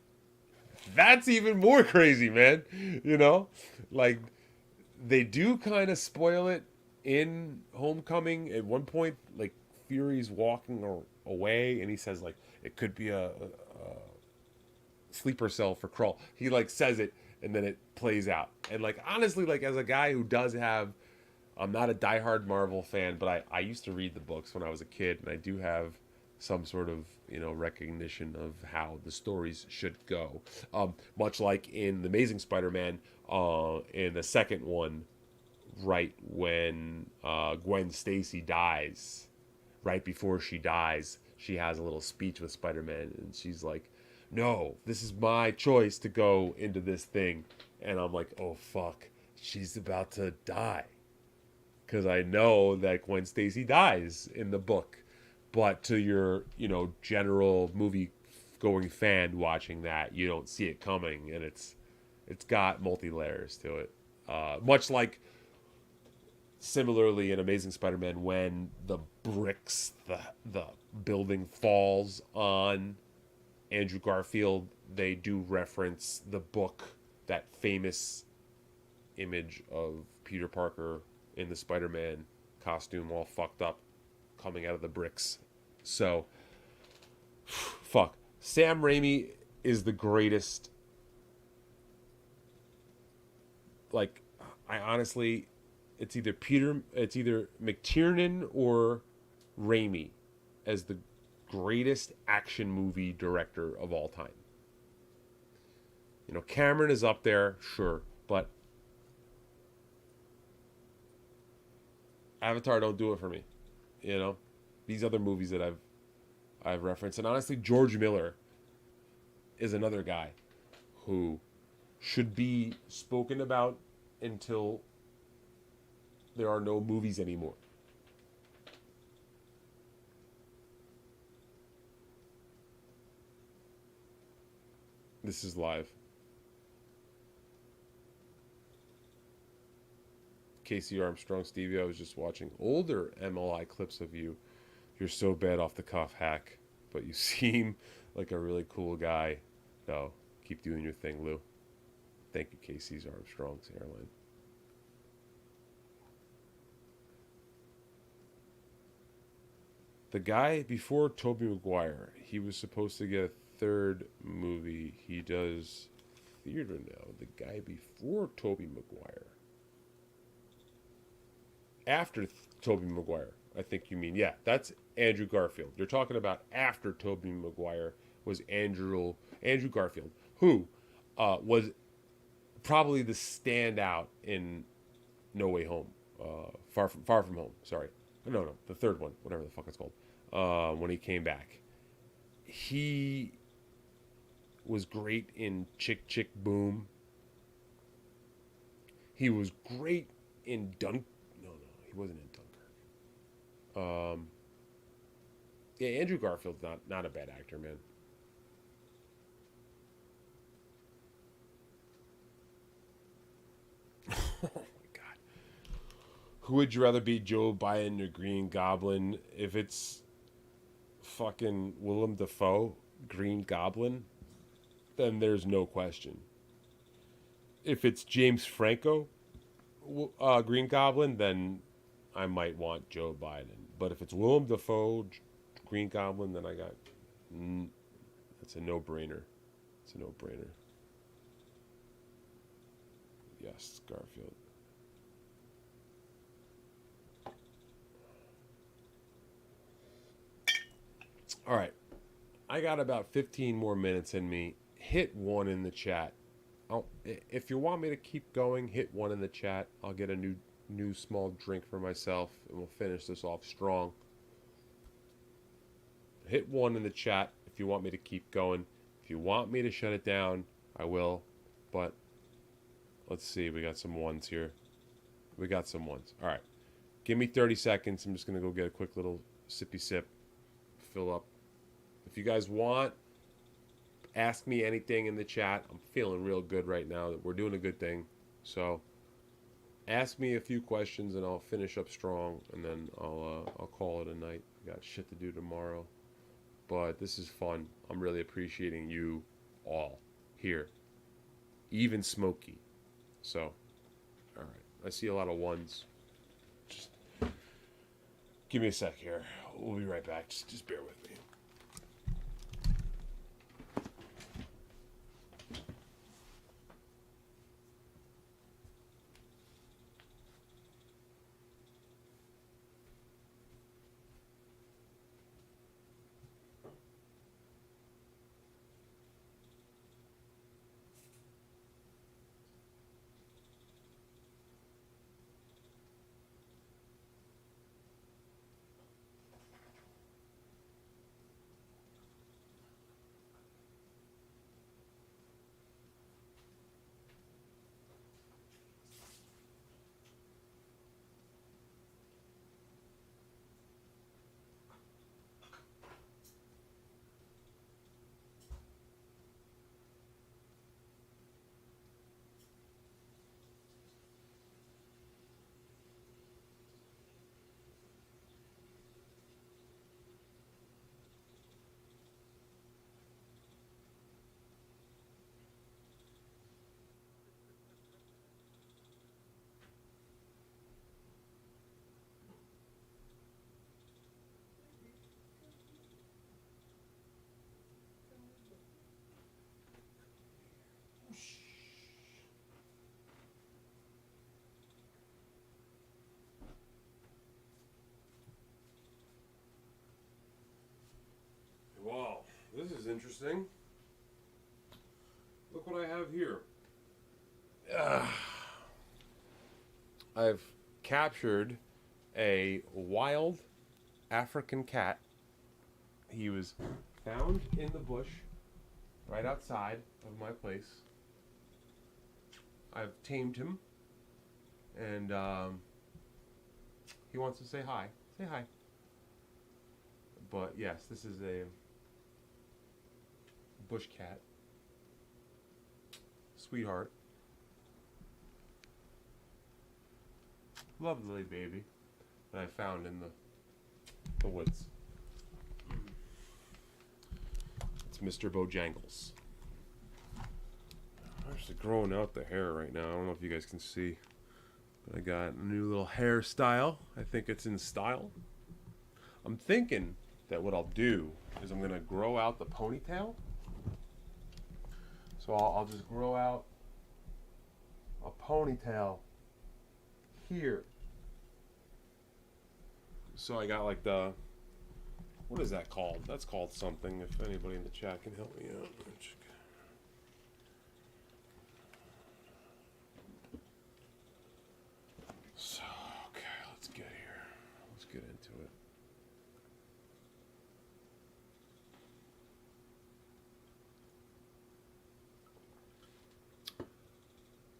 That's even more crazy, man. Like, they do kind of spoil it in Homecoming. At one point, like, Fury's walking away, and he says, like, it could be a sleeper cell for Skrull. He, like, says it, and then it plays out. And, like, honestly, like, as a guy who does have, I'm not a diehard Marvel fan, but I used to read the books when I was a kid, and I do have some sort of recognition of how the stories should go. Much like in the Amazing Spider-Man, in the second one, right when Gwen Stacy dies, right before she dies, she has a little speech with Spider-Man, and she's like, "No, this is my choice to go into this thing," and I'm like, "Oh fuck, she's about to die," because I know that Gwen Stacy dies in the book, but to your general movie going fan watching that, you don't see it coming, and it's got multi layers to it, much like. Similarly, in Amazing Spider-Man, when the bricks, the building falls on Andrew Garfield, they do reference the book, that famous image of Peter Parker in the Spider-Man costume, all fucked up, coming out of the bricks. So, fuck. Sam Raimi is the greatest. Like, I honestly... It's either McTiernan or Raimi as the greatest action movie director of all time. Cameron is up there, sure, but Avatar don't do it for me. These other movies that I've referenced, and honestly, George Miller is another guy who should be spoken about until there are no movies anymore. This is live. Casey Armstrong, Stevie, I was just watching older MLI clips of you. You're so bad off the cuff, hack, but you seem like a really cool guy. No, keep doing your thing, Lou. Thank you, Casey's Armstrong's Airline. The guy before Tobey Maguire, he was supposed to get a third movie. He does theater now. The guy before Tobey Maguire. After Tobey Maguire, I think you mean. Yeah, that's Andrew Garfield. You're talking about after Tobey Maguire was Andrew Garfield, who was probably the standout in No Way Home. Far From Home, sorry. No, the third one, whatever the fuck it's called. When he came back, he was great in Chick Chick Boom. He was great in No, he wasn't in Dunkirk. Yeah, Andrew Garfield's not a bad actor, man. Oh my god. Who would you rather be, Joe Biden or Green Goblin? If it's fucking Willem Dafoe, Green Goblin, then there's no question. If it's James Franco, Green Goblin, then I might want Joe Biden. But if it's Willem Dafoe, Green Goblin, then I got... It's a no-brainer. It's a no-brainer. Yes, Garfield. All right. I got about 15 more minutes in me. Hit 1 in the chat. If you want me to keep going, hit 1 in the chat. I'll get a new small drink for myself, and we'll finish this off strong. Hit 1 in the chat if you want me to keep going. If you want me to shut it down, I will. But let's see. We got some 1s here. We got some 1s. All right. Give me 30 seconds. I'm just going to go get a quick little sippy sip. Fill up. If you guys want, ask me anything in the chat. I'm feeling real good right now that we're doing a good thing. So ask me a few questions and I'll finish up strong, and then I'll call it a night. I got shit to do tomorrow. But this is fun. I'm really appreciating you all here. Even Smokey. So, all right. I see a lot of 1s. Just give me a sec here. We'll be right back. Just bear with me. This is interesting. Look what I have here. I've captured a wild African cat. He was found in the bush right outside of my place. I've tamed him, and he wants to say hi. Say hi. But yes, this is a bush cat. Sweetheart. Lovely baby that I found in the woods. It's Mr. Bojangles. I'm actually growing out the hair right now. I don't know if you guys can see. But I got a new little hairstyle. I think it's in style. I'm thinking that what I'll do is I'm going to grow out the ponytail. So I'll just grow out a ponytail here. So I got like the, what is that called? That's called something, if anybody in the chat can help me out. So, okay, let's get here. Let's get into it.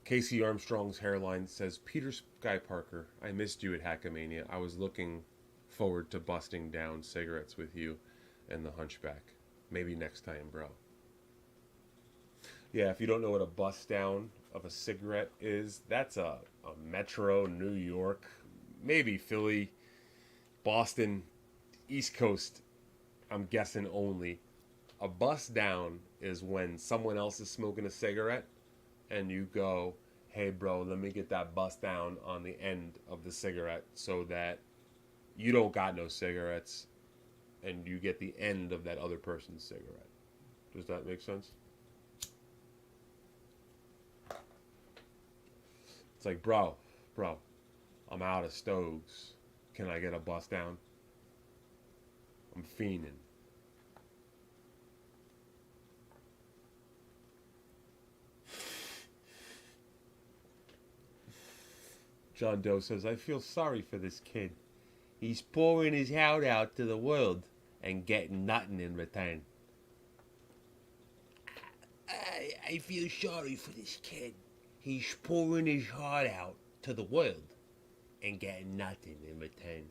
Casey Armstrong's hairline says, Peter Sky Parker, I missed you at Hackamania. I was looking forward to busting down cigarettes with you and the Hunchback. Maybe next time, bro. Yeah, if you don't know what a bust down of a cigarette is, that's a Metro, New York, maybe Philly, Boston, East Coast, I'm guessing only. A bust down is when someone else is smoking a cigarette and you go, hey bro, let me get that bust down on the end of the cigarette so that you don't got no cigarettes and you get the end of that other person's cigarette. Does that make sense? It's like, bro, I'm out of stoves. Can I get a bust down? I'm fiending. John Doe says, I feel sorry for this kid. He's pouring his heart out to the world and getting nothing in return. I feel sorry for this kid. He's pouring his heart out to the world and getting nothing in return.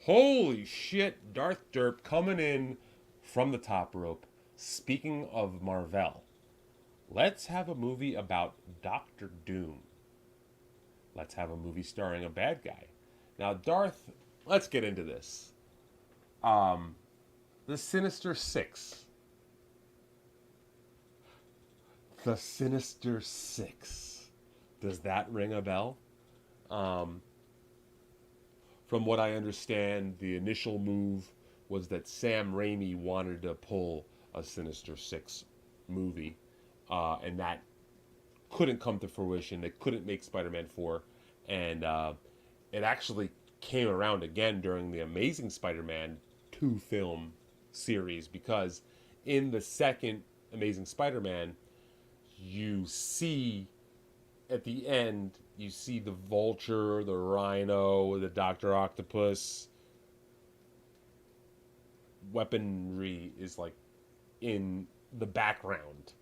Holy shit, Darth Derp coming in from the top rope. Speaking of Marvel, let's have a movie about Doctor Doom. Let's have a movie starring a bad guy. Now, Darth, let's get into this. The Sinister Six. The Sinister Six. Does that ring a bell? From what I understand, the initial move was that Sam Raimi wanted to pull a Sinister Six movie, and that couldn't come to fruition. They couldn't make Spider-Man 4, and it actually came around again during the Amazing Spider-Man 2 film series, because in the second Amazing Spider-Man, you see at the end, you see the Vulture, the Rhino, the Dr. Octopus. Weaponry is like in the background.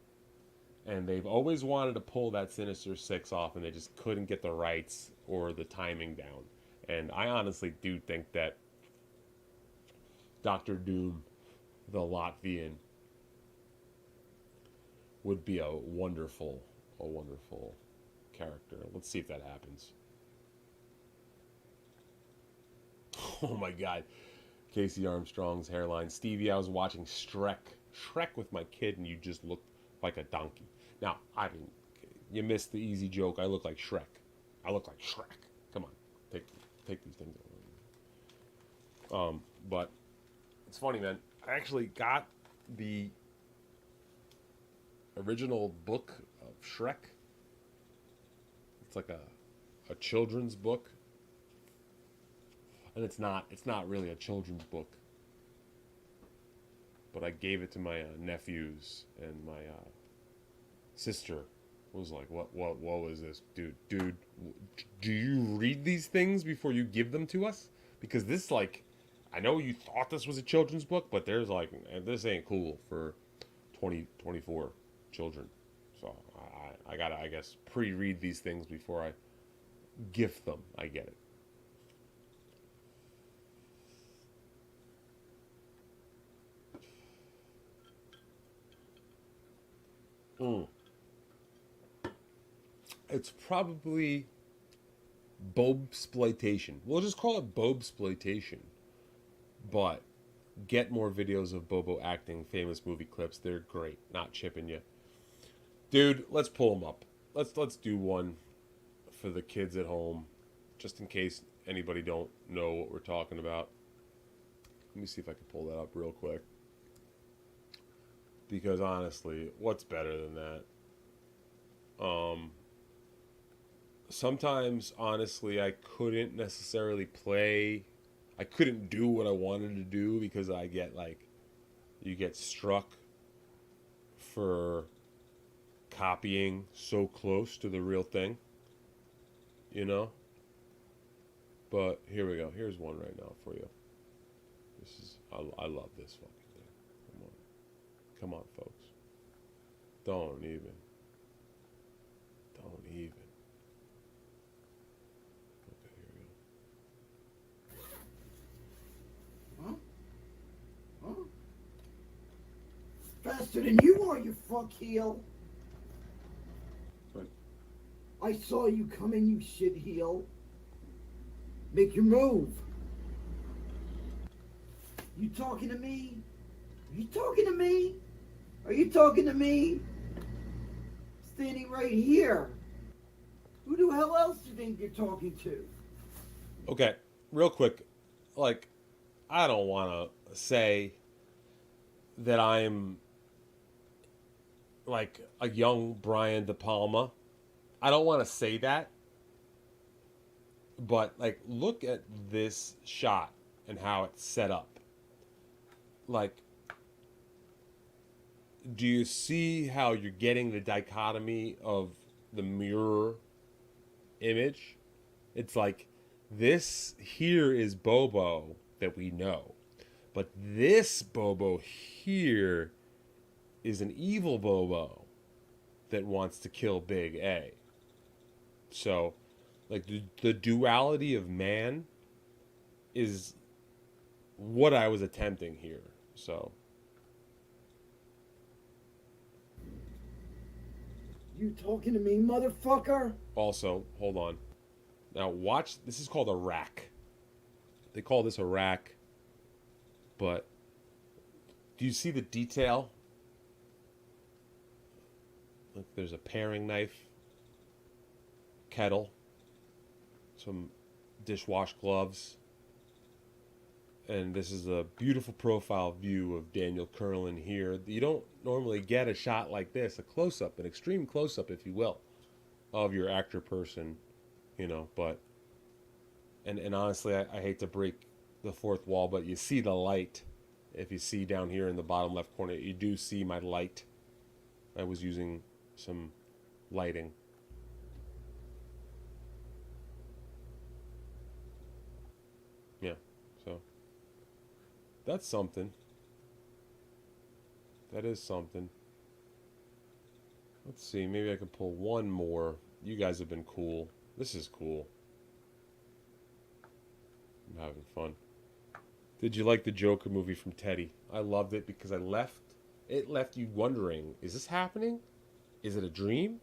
And they've always wanted to pull that Sinister Six off, and they just couldn't get the rights or the timing down. And I honestly do think that Doctor Doom, the Latvian, would be a wonderful character. Let's see if that happens. Oh my God. Casey Armstrong's hairline. Stevie, I was watching Shrek with my kid, and you just looked like a donkey. Now, I mean, you missed the easy joke. I look like Shrek. I look like Shrek. Come on, take these things away. But it's funny, man. I actually got the original book of Shrek. It's like a children's book. And it's not really a children's book. But I gave it to my nephews, and my sister was like, what was this? Dude, do you read these things before you give them to us? Because this, like, I know you thought this was a children's book, but there's like, this ain't cool for 24 children. So I gotta, I guess, pre-read these things before I gift them. I get it. It's probably Bobsploitation. We'll just call it Bobsploitation. But get more videos of Bobo acting, famous movie clips. They're great. Not chipping you. Dude, let's pull them up. Let's do one for the kids at home, just in case anybody don't know what we're talking about. Let me see if I can pull that up real quick. Because honestly, what's better than that? Sometimes, honestly, I couldn't necessarily play. I couldn't do what I wanted to do because I get, like, you get struck for copying so close to the real thing, you know? But here we go. Here's one right now for you. This is, I love this fucking thing. Come on, folks. Don't even. Okay, here we go. Huh? Faster than you are, you fuck heel. Right. I saw you coming, you shit heel. Make your move. You talking to me? Are you talking to me? Are you talking to me? Standing right here. Who the hell else do you think you're talking to? Okay, real quick. Like, I don't want to say that I'm like a young Brian De Palma. I don't want to say that. But, like, look at this shot and how it's set up. Like, do you see how you're getting the dichotomy of the mirror image? It's like, this here is Bobo that we know. But this Bobo here is an evil Bobo that wants to kill Big A. So, like, the duality of man is what I was attempting here. So, You talking to me, motherfucker? also, hold on. Now, watch. This is called a rack. They call this a rack. But do you see the detail? Look, there's a paring knife, kettle, some dishwash gloves, and this is a beautiful profile view of Daniel Curlin here. You don't normally get a shot like this, a close-up, an extreme close-up, if you will, of your actor person, you know, but, and honestly, I hate to break the fourth wall, but you see the light. If you see down here in the bottom left corner, you do see my light. I was using some lighting. Yeah, so that's something. That is something. Let's see, maybe I can pull one more. You guys have been cool. This is cool. I'm having fun. Did you like the Joker movie from Teddy? I loved it because it left you wondering, is this happening? Is it a dream?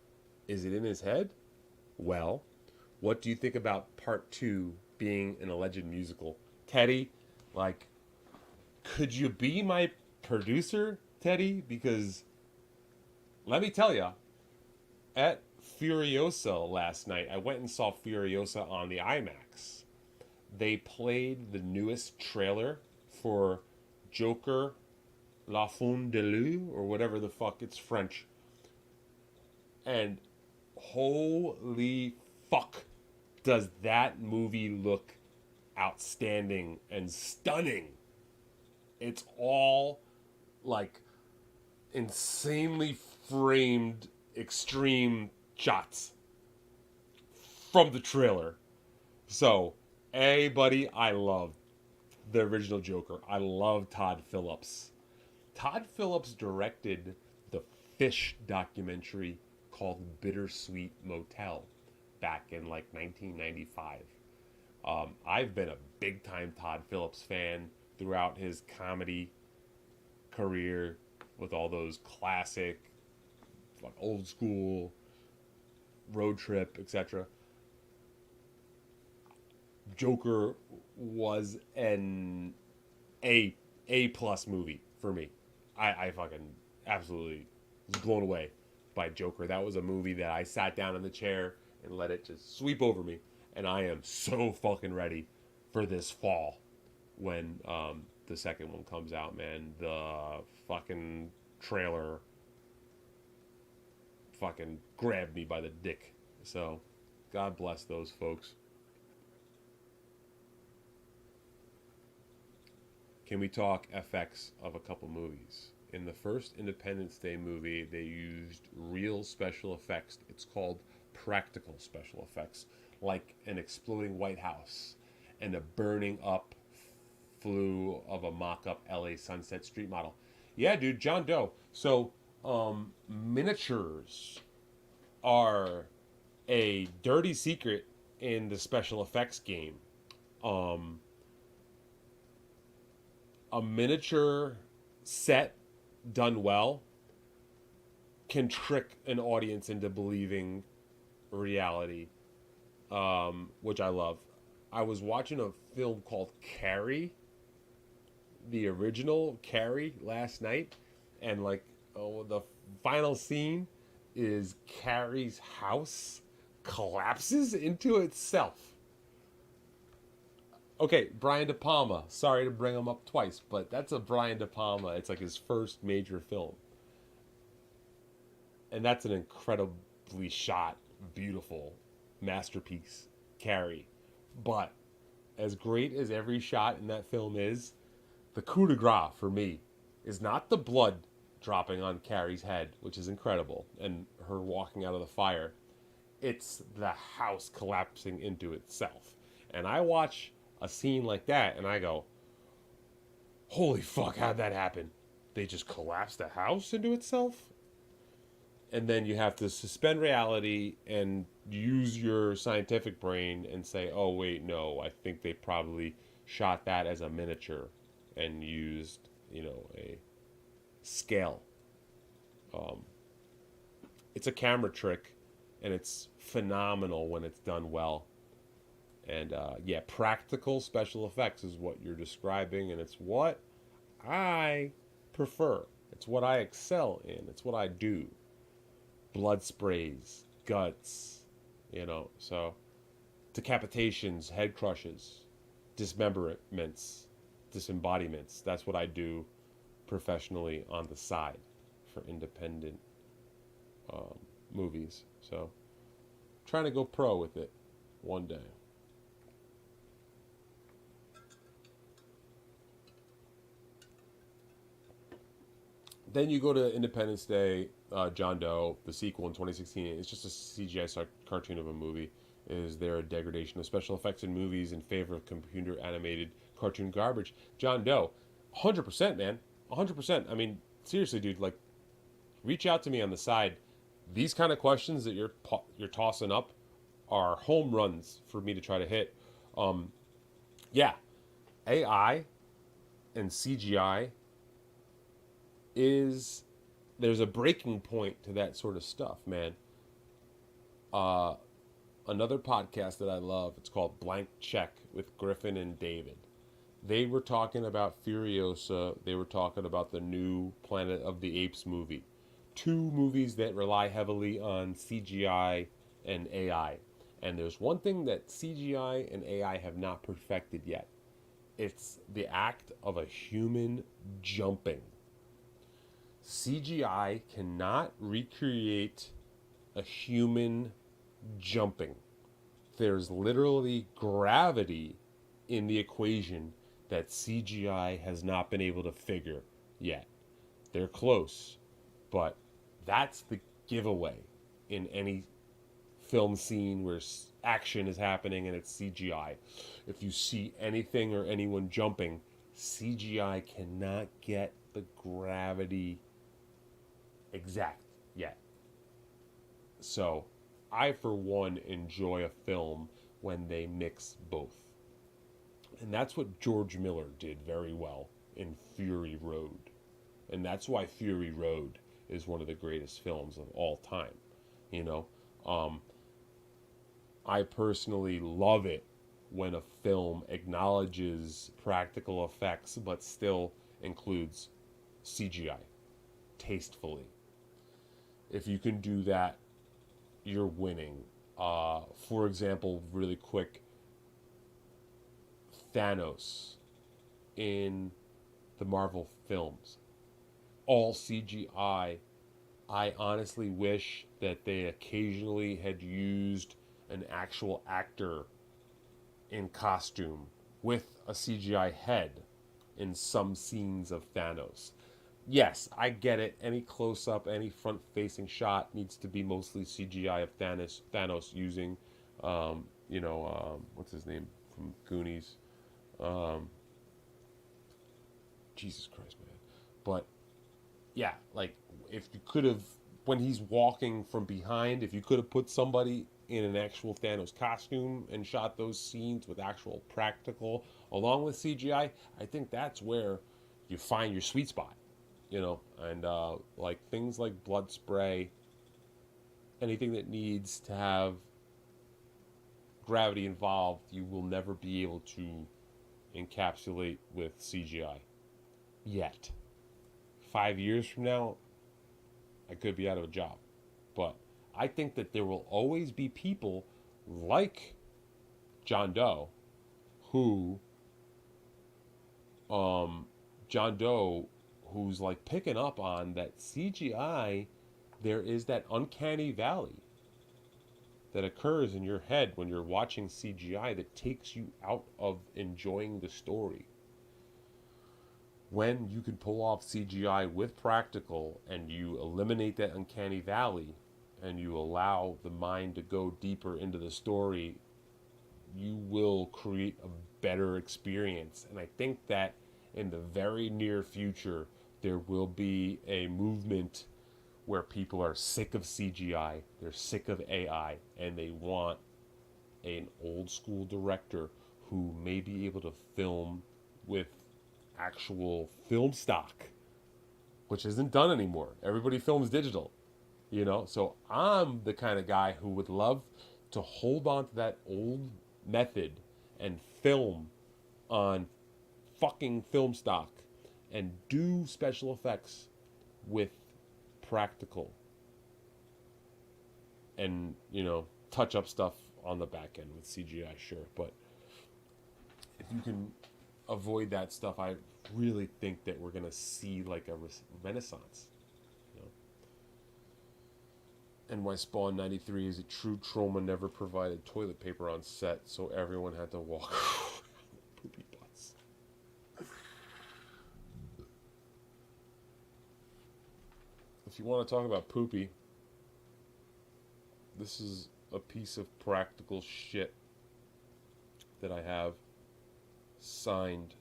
Is it in his head? Well, what do you think about part 2 being an alleged musical? Teddy, like, could you be my producer, Teddy? Because, let me tell you, at Furiosa last night, I went and saw Furiosa on the IMAX. They played the newest trailer for Joker La Fin de Loup, or whatever the fuck, it's French. And holy fuck, does that movie look outstanding and stunning. It's all like insanely framed extreme shots from the trailer. So, buddy, I love the original Joker. I love Todd Phillips. Todd Phillips directed the Fish documentary called Bittersweet Motel back in like 1995. I've been a big time Todd Phillips fan throughout his comedy career with all those classic, like old school, Road Trip, etc. Joker was an A plus movie for me. I fucking absolutely was blown away by Joker. That was a movie that I sat down in the chair and let it just sweep over me. And I am so fucking ready for this fall when the second one comes out, man. The fucking trailer fucking grabbed me by the dick. So, God bless those folks. Can we talk FX of a couple movies? In the first Independence Day movie, they used real special effects. It's called practical special effects, like an exploding White House and a burning up flue of a mock-up LA Sunset Street model. Yeah, dude, John Doe. So, miniatures are a dirty secret in the special effects game. A miniature set done well can trick an audience into believing reality, which I love. I was watching a film called Carrie, the original Carrie, last night, and the final scene is Carrie's house collapses into itself. Okay, Brian De Palma. Sorry to bring him up twice, but that's a Brian De Palma. It's like his first major film. And that's an incredibly shot, beautiful masterpiece, Carrie. But as great as every shot in that film is, the coup de grace for me is not the blood dropping on Carrie's head, which is incredible, and her walking out of the fire. It's the house collapsing into itself. And I watch a scene like that and I go, holy fuck, how'd that happen? They just collapsed the house into itself? And then you have to suspend reality and use your scientific brain and say, oh wait, no, I think they probably shot that as a miniature and used, a scale. It's a camera trick and it's phenomenal when it's done well. And practical special effects is what you're describing, and it's what I prefer. It's what I excel in. It's what I do. Blood sprays, guts, so decapitations, head crushes, dismemberments, disembodiments. That's what I do professionally on the side for independent movies. So trying to go pro with it one day. Then you go to Independence Day, John Doe, the sequel in 2016. It's just a CGI cartoon of a movie. Is there a degradation of special effects in movies in favor of computer animated cartoon garbage? John Doe, 100%, man. 100%. I mean, seriously, dude, reach out to me on the side. These kind of questions that you're tossing up are home runs for me to try to hit. AI and CGI there's a breaking point to that sort of stuff, man. Another podcast that I love, it's called Blank Check with Griffin and David. They were talking about Furiosa. They were talking about the new Planet of the Apes movie. Two movies that rely heavily on CGI and AI. And there's one thing that CGI and AI have not perfected yet. It's the act of a human jumping. CGI cannot recreate a human jumping. There's literally gravity in the equation that CGI has not been able to figure yet. They're close, but that's the giveaway in any film scene where action is happening and it's CGI. If you see anything or anyone jumping, CGI cannot get the gravity exact yet. So I, for one, enjoy a film when they mix both. And that's what George Miller did very well in Fury Road. And that's why Fury Road is one of the greatest films of all time. You know, I personally love it when a film acknowledges practical effects but still includes CGI tastefully. If you can do that, you're winning. For example, really quick, Thanos in the Marvel films, all CGI. I honestly wish that they occasionally had used an actual actor in costume with a CGI head in some scenes of Thanos. Yes, I get it. Any close-up, any front-facing shot needs to be mostly CGI of Thanos using, what's his name from Goonies? Jesus Christ, man. But yeah, like if you could have, when he's walking from behind, if you could have put somebody in an actual Thanos costume and shot those scenes with actual practical along with CGI, I think that's where you find your sweet spot, and like things like blood spray, anything that needs to have gravity involved, you will never be able to encapsulate with CGI yet. 5 years from now, I could be out of a job. But I think that there will always be people like John Doe who's like picking up on that CGI. There is that uncanny valley that occurs in your head when you're watching CGI that takes you out of enjoying the story. When you can pull off CGI with practical and you eliminate that uncanny valley and you allow the mind to go deeper into the story, you will create a better experience. And I think that in the very near future, there will be a movement where people are sick of CGI, they're sick of AI, and they want an old school director who may be able to film with actual film stock, which isn't done anymore. Everybody films digital, So I'm the kind of guy who would love to hold on to that old method and film on fucking film stock and do special effects with practical and touch up stuff on the back end with CGI, sure, but if you can avoid that stuff, I really think that we're gonna see like a renaissance. And why Spawn 93 is a true trauma, never provided toilet paper on set, so everyone had to walk poopy butts. If you want to talk about poopy, this is a piece of practical shit that I have signed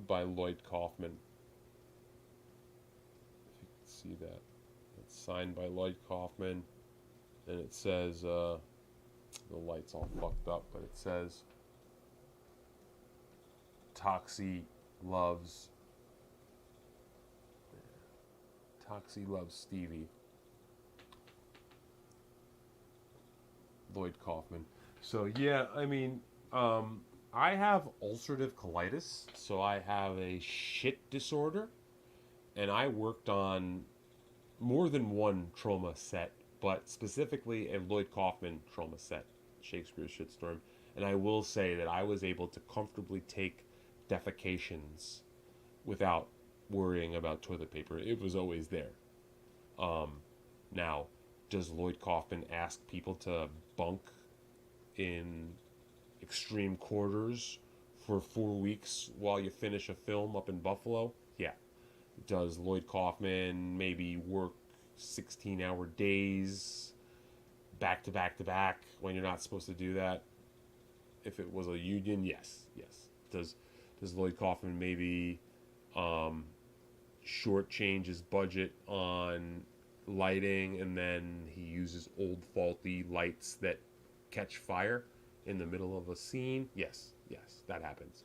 by Lloyd Kaufman. If you can see that. It's signed by Lloyd Kaufman, and it says, the light's all fucked up, but it says, Toxie loves Stevie. Lloyd Kaufman. So yeah, I mean, I have ulcerative colitis, so I have a shit disorder, and I worked on more than one trauma set, but specifically a Lloyd Kaufman trauma set, Shakespeare's Shitstorm. And I will say that I was able to comfortably take defecations without worrying about toilet paper. It was always there. Now, does Lloyd Kaufman ask people to bunk in extreme quarters for 4 weeks while you finish a film up in Buffalo? Yeah. Does Lloyd Kaufman maybe work 16-hour days back to back to back when you're not supposed to do that? If it was a union, yes. Does Lloyd Kaufman maybe shortchange his budget on lighting, and then he uses old faulty lights that catch fire in the middle of a scene? Yes, that happens.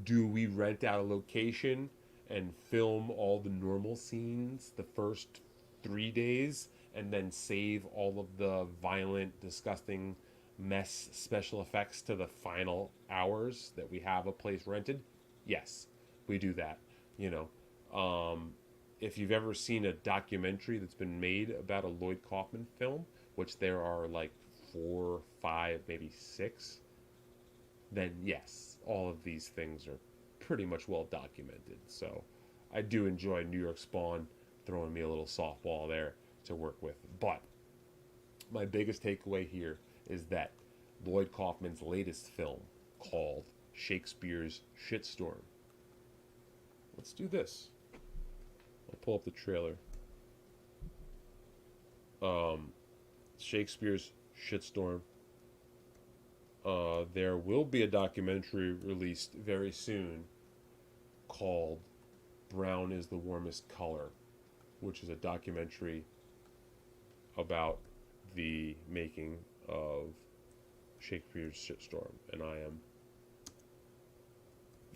Do we rent out a location and film all the normal scenes the first 3 days and then save all of the violent, disgusting mess special effects to the final hours that we have a place rented? Yes, we do that. If you've ever seen a documentary that's been made about a Lloyd Kaufman film, which there are like 4, 5, maybe 6, then yes, all of these things are pretty much well documented. So I do enjoy New York Spawn throwing me a little softball there to work with. But my biggest takeaway here is that Lloyd Kaufman's latest film, called Shakespeare's Shitstorm. Let's do this. I'll pull up the trailer. Shakespeare's Shitstorm. There will be a documentary released very soon called Brown is the Warmest Color, which is a documentary about the making of Shakespeare's Shitstorm, and I am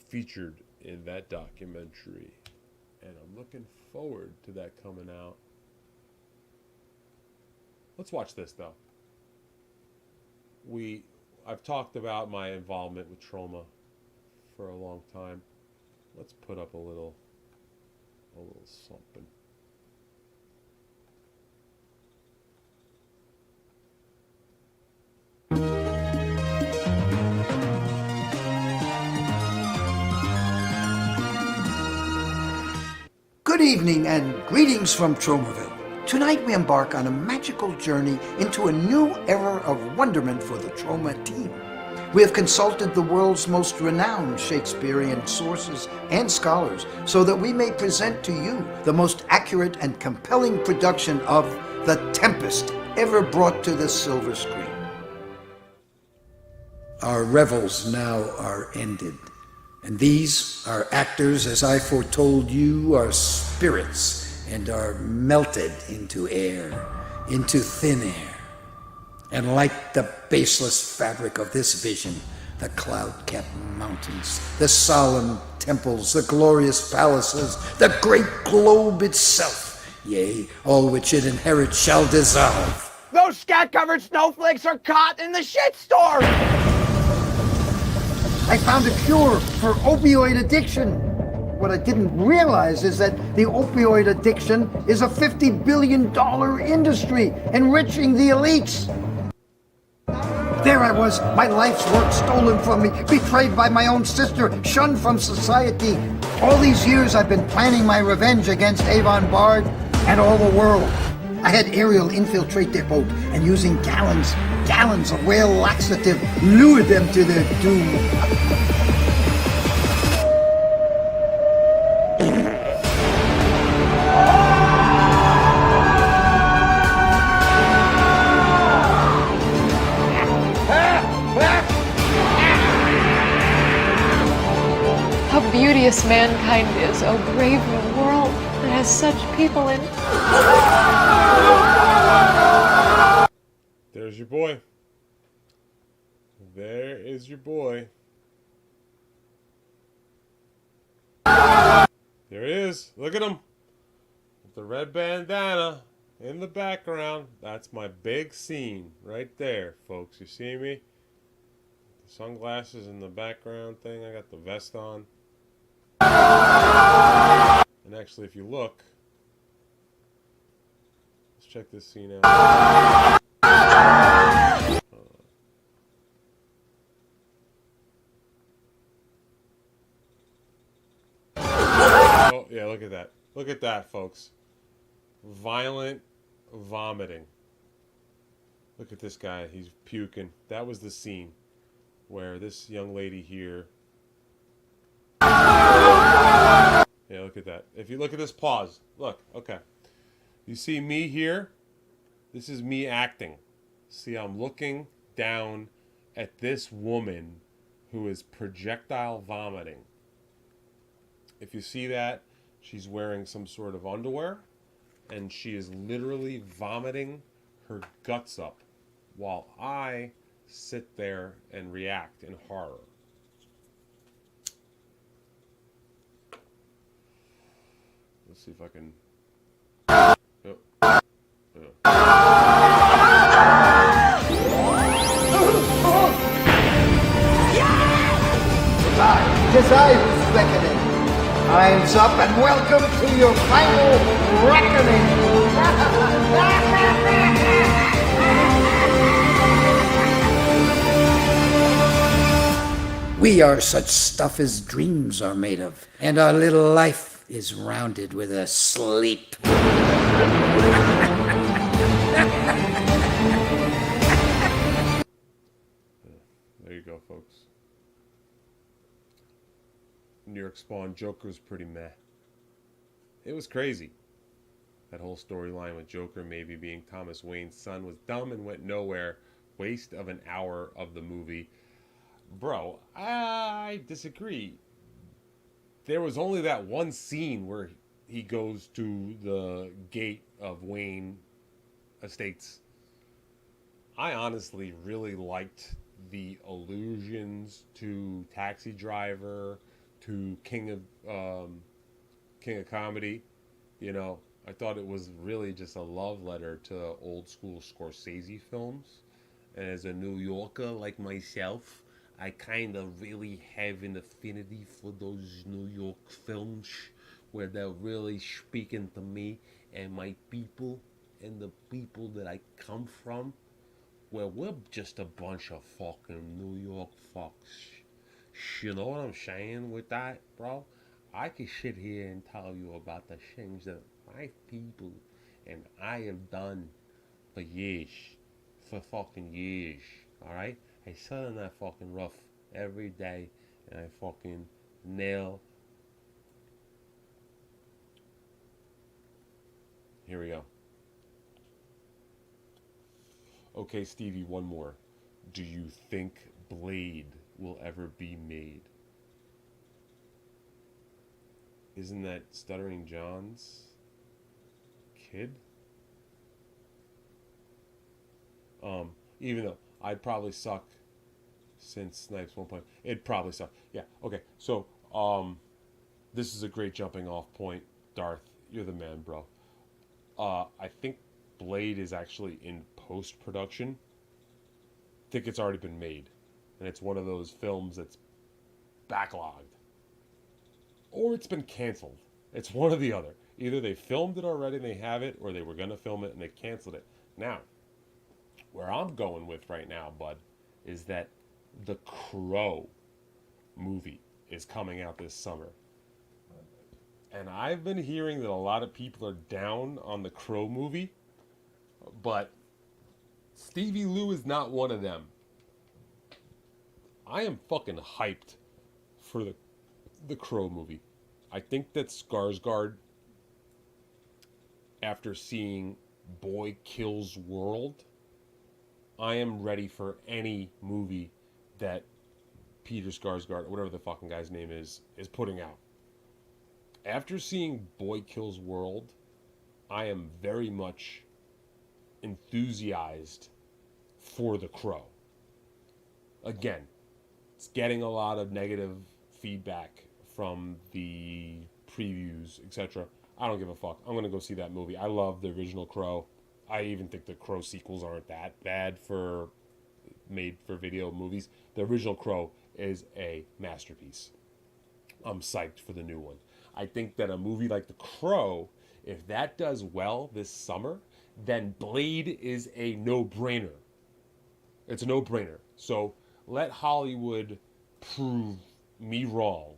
featured in that documentary, and I'm looking forward to that coming out. Let's watch this though. I've talked about my involvement with Troma for a long time. Let's put up a little something. Good evening and greetings from Tromaville. Tonight we embark on a magical journey into a new era of wonderment for the Troma team. We have consulted the world's most renowned Shakespearean sources and scholars so that we may present to you the most accurate and compelling production of The Tempest ever brought to the silver screen. Our revels now are ended, and these, our actors, as I foretold you, are spirits and are melted into air, into thin air. And like the baseless fabric of this vision, the cloud-capped mountains, the solemn temples, the glorious palaces, the great globe itself, yea, all which it inherits shall dissolve. Those scat-covered snowflakes are caught in the shitstorm! I found a cure for opioid addiction. What I didn't realize is that the opioid addiction is a $50 billion industry, enriching the elites. There I was, my life's work stolen from me, betrayed by my own sister, shunned from society. All these years I've been planning my revenge against Avon Bard and all the world. I had Ariel infiltrate their boat and using gallons of whale laxative, lured them to their doom. How beauteous mankind is, O brave new world that has such people in. There's your boy. There is your boy. There he is. Look at him. With the red bandana in the background. That's my big scene right there, folks. You see me? The sunglasses in the background thing. I got the vest on. And actually, if you look, let's check this scene out. Oh, yeah, look at that. Look at that, folks. Violent vomiting. Look at this guy. He's puking. That was the scene. where this young lady here. Yeah, look at that. If you look at this pause, look, okay. You see me here? This is me acting. See, I'm looking down at this woman who is projectile vomiting. If you see that, she's wearing some sort of underwear, and she is literally vomiting her guts up while I sit there and react in horror. Let's see if I can... Tis I who's beckoning. Time's up and welcome to your final reckoning. We are such stuff as dreams are made of, and our little life is rounded with a sleep. There you go, folks. New York Spawn Joker's pretty meh. It was crazy. That whole storyline with Joker maybe being Thomas Wayne's son was dumb and went nowhere. Waste of an hour of the movie. Bro, I disagree. There was only that one scene where he goes to the gate of Wayne Estates. I honestly really liked the allusions to Taxi Driver, to King of Comedy. You know, I thought it was really just a love letter to old school Scorsese films. And as a New Yorker like myself, I kind of really have an affinity for those New York films where they're really speaking to me and my people and the people that I come from, where we're just a bunch of fucking New York fucks. You know what I'm saying with that, bro? I could sit here and tell you about the things that my people and I have done for years. For fucking years. Alright? I sit on that fucking roof every day and I fucking nail. Here we go. Okay, Stevie, one more. Do you think Blade will ever be made? Isn't that Stuttering John's kid? Even though I'd probably suck since Snipes 1 it'd probably suck. Yeah, okay. So, this is a great jumping off point. Darth, you're the man, bro. I think Blade is actually in post-production. I think it's already been made. And it's one of those films that's backlogged. Or it's been canceled. It's one or the other. Either they filmed it already and they have it, or they were going to film it and they canceled it. Now, where I'm going with right now, bud, is that The Crow movie is coming out this summer. And I've been hearing that a lot of people are down on The Crow movie, but Stevie Lou is not one of them. I am fucking hyped for the Crow movie. I think that Skarsgård, after seeing Boy Kills World, I am ready for any movie that Peter Skarsgård, or whatever the fucking guy's name is putting out. After seeing Boy Kills World, I am very much enthusiased for The Crow. Again, it's getting a lot of negative feedback from the previews, etc. I don't give a fuck. I'm going to go see that movie. I love the original Crow. I even think the Crow sequels aren't that bad for made-for-video movies. The original Crow is a masterpiece. I'm psyched for the new one. I think that a movie like The Crow, if that does well this summer, then Blade is a no-brainer. It's a no-brainer. So let Hollywood prove me wrong.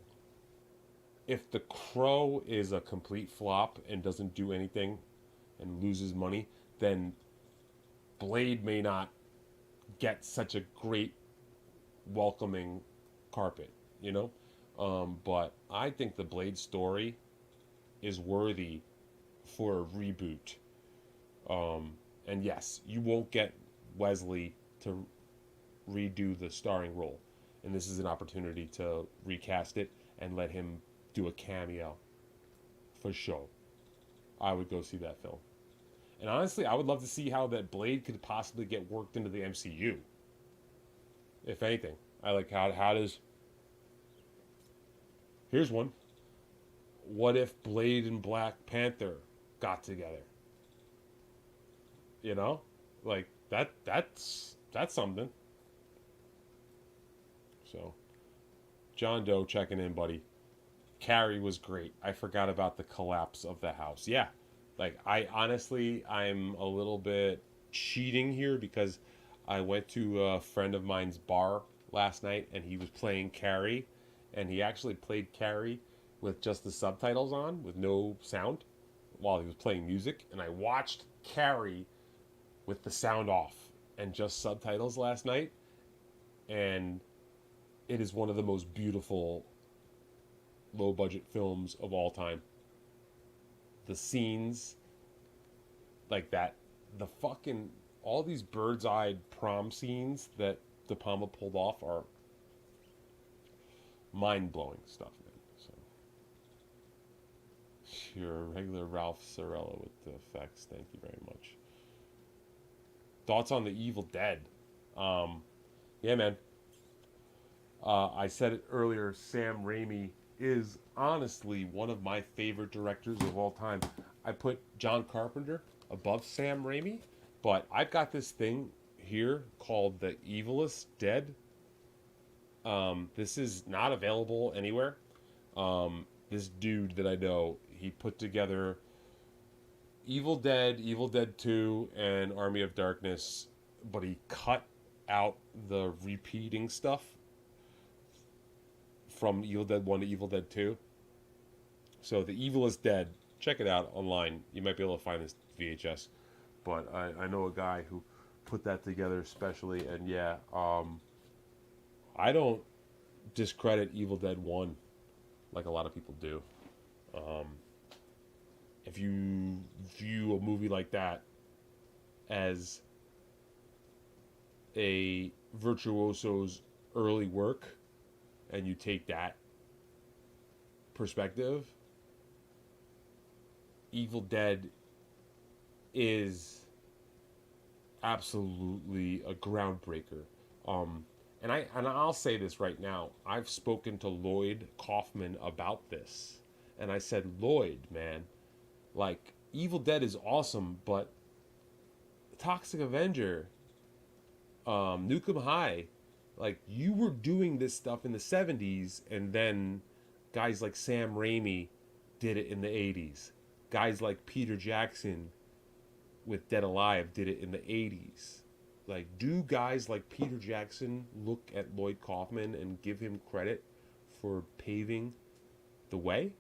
If The Crow is a complete flop and doesn't do anything and loses money, then Blade may not get such a great welcoming carpet, you know. But I think the Blade story is worthy for a reboot. And yes, you won't get Wesley to redo the starring role, and this is an opportunity to recast it and let him do a cameo for sure. I would go see that film. And honestly, I would love to see how that Blade could possibly get worked into the MCU. If anything, I like how does. Here's one. What if Blade and Black Panther got together? You know, like that's something. So, John Doe checking in, buddy. Carrie was great. I forgot about the collapse of the house. Yeah, like I'm a little bit cheating here because I went to a friend of mine's bar last night and he was playing Carrie, and he actually played Carrie with just the subtitles on with no sound while he was playing music, and I watched Carrie with the sound off and just subtitles last night, and it is one of the most beautiful low budget films of all time. The scenes like that, the fucking all these bird's eyed prom scenes that De Palma pulled off are mind blowing stuff, man. So you're a regular Ralph Sorella with the effects. Thank you very much. Thoughts on the Evil Dead? Yeah, man. I said it earlier. Sam Raimi is honestly one of my favorite directors of all time. I put John Carpenter above Sam Raimi, but I've got this thing here called The Evilest Dead. This is not available anywhere. This dude that I know, he put together Evil Dead, Evil Dead 2, and Army of Darkness, but he cut out the repeating stuff from Evil Dead 1 to Evil Dead 2. So The Evilest Dead, check it out online. You might be able to find this VHS. But I know a guy who put that together specially, and yeah, I don't discredit Evil Dead 1 like a lot of people do. If you view a movie like that as a virtuoso's early work, and you take that perspective, Evil Dead is absolutely a groundbreaker. And I'll say this right now. I've spoken to Lloyd Kaufman about this, and I said, Lloyd, man, like, Evil Dead is awesome, but Toxic Avenger, Nukem High, like, you were doing this stuff in the 70s, and then guys like Sam Raimi did it in the 80s. Guys like Peter Jackson with Dead Alive did it in the 80s. Like, do guys like Peter Jackson look at Lloyd Kaufman and give him credit for paving the way?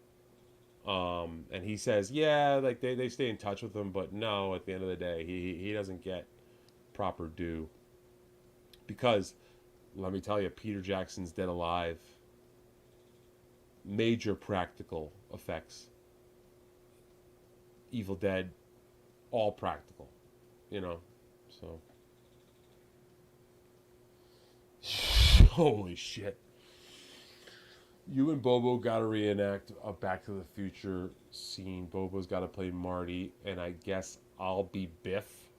And he says, yeah, like they stay in touch with him, but no, at the end of the day, he doesn't get proper due. Because, let me tell you, Peter Jackson's Dead Alive, major practical effects. Evil Dead, all practical, you know, so. Holy shit. You and Bobo gotta reenact a Back to the Future scene. Bobo's gotta play Marty, and I guess I'll be Biff.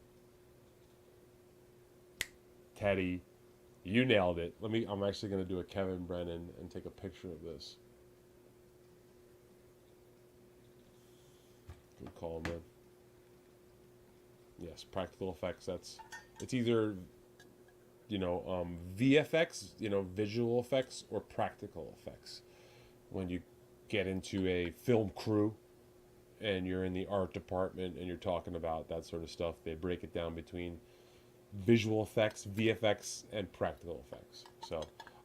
Teddy, you nailed it. I'm actually gonna do a Kevin Brennan and take a picture of this. Good call, man. Yes, practical effects. It's either, you know, VFX, you know, visual effects, or practical effects. When you get into a film crew and you're in the art department and you're talking about that sort of stuff, they break it down between visual effects, VFX, and practical effects. So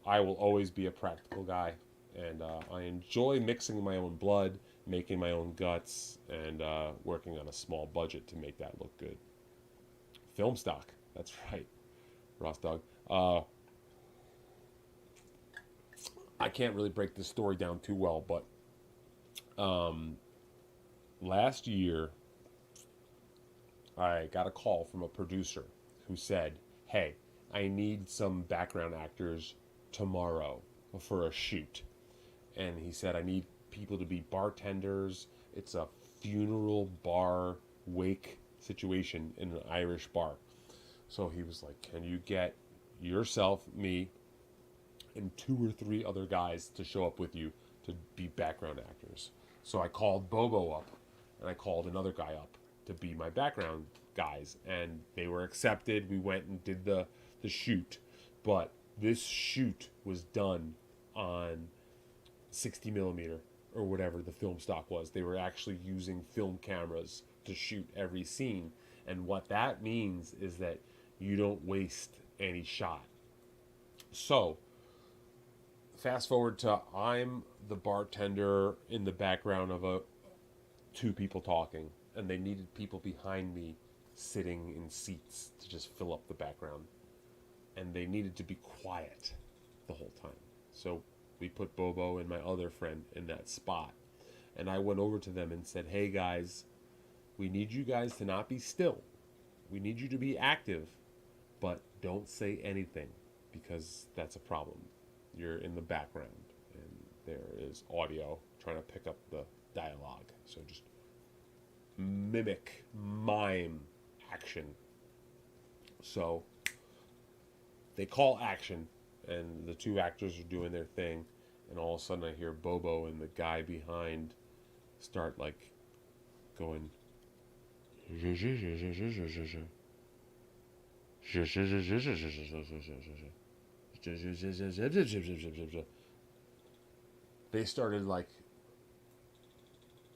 I will always be a practical guy, and I enjoy mixing my own blood, making my own guts, and working on a small budget to make that look good. Film stock, that's right. Ross Dog. I can't really break this story down too well, but last year I got a call from a producer who said, hey, I need some background actors tomorrow for a shoot. And he said, I need people to be bartenders. It's a funeral bar wake situation in an Irish bar. So he was like, can you get yourself, me, and 2 or 3 other guys to show up with you to be background actors? So I called Bobo up, and I called another guy up to be my background guys, and they were accepted. We went and did the shoot, but this shoot was done on 60 millimeter or whatever the film stock was. They were actually using film cameras to shoot every scene, and what that means is that you don't waste any shot. So fast forward to I'm the bartender in the background of 2 people talking, and they needed people behind me sitting in seats to just fill up the background, and they needed to be quiet the whole time. So we put Bobo and my other friend in that spot, and I went over to them and said, hey guys, we need you guys to not be still. We need you to be active, but don't say anything, because that's a problem. You're in the background, and there is audio trying to pick up the dialogue. So just mime action. So they call action, and the 2 actors are doing their thing, and all of a sudden I hear Bobo and the guy behind start like going they started like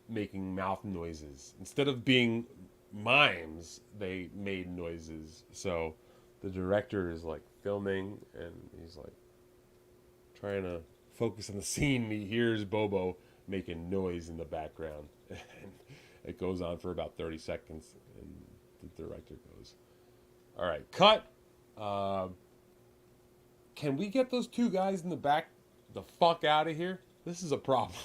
making mouth noises. Instead of being mimes, they made noises. So the director is like filming, and he's like trying to focus on the scene, and he hears Bobo making noise in the background. And it goes on for about 30 seconds, and the director goes, all right, cut. Can we get those 2 guys in the back the fuck out of here? This is a problem.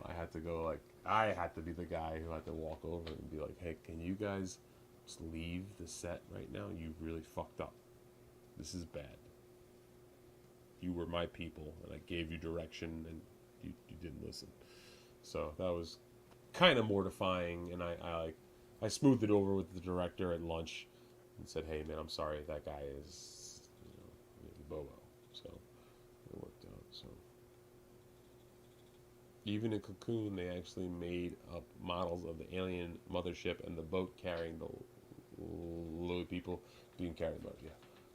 I had to go I had to be the guy who had to walk over and be like, hey, can you guys just leave the set right now? You really fucked up. This is bad. You were my people, and I gave you direction, and you didn't listen. So that was kind of mortifying, and I smoothed it over with the director at lunch and said, hey man, I'm sorry, that guy is Bobo. So it worked out. So even in Cocoon, they actually made up models of the alien mothership and the boat carrying the little people being carried about.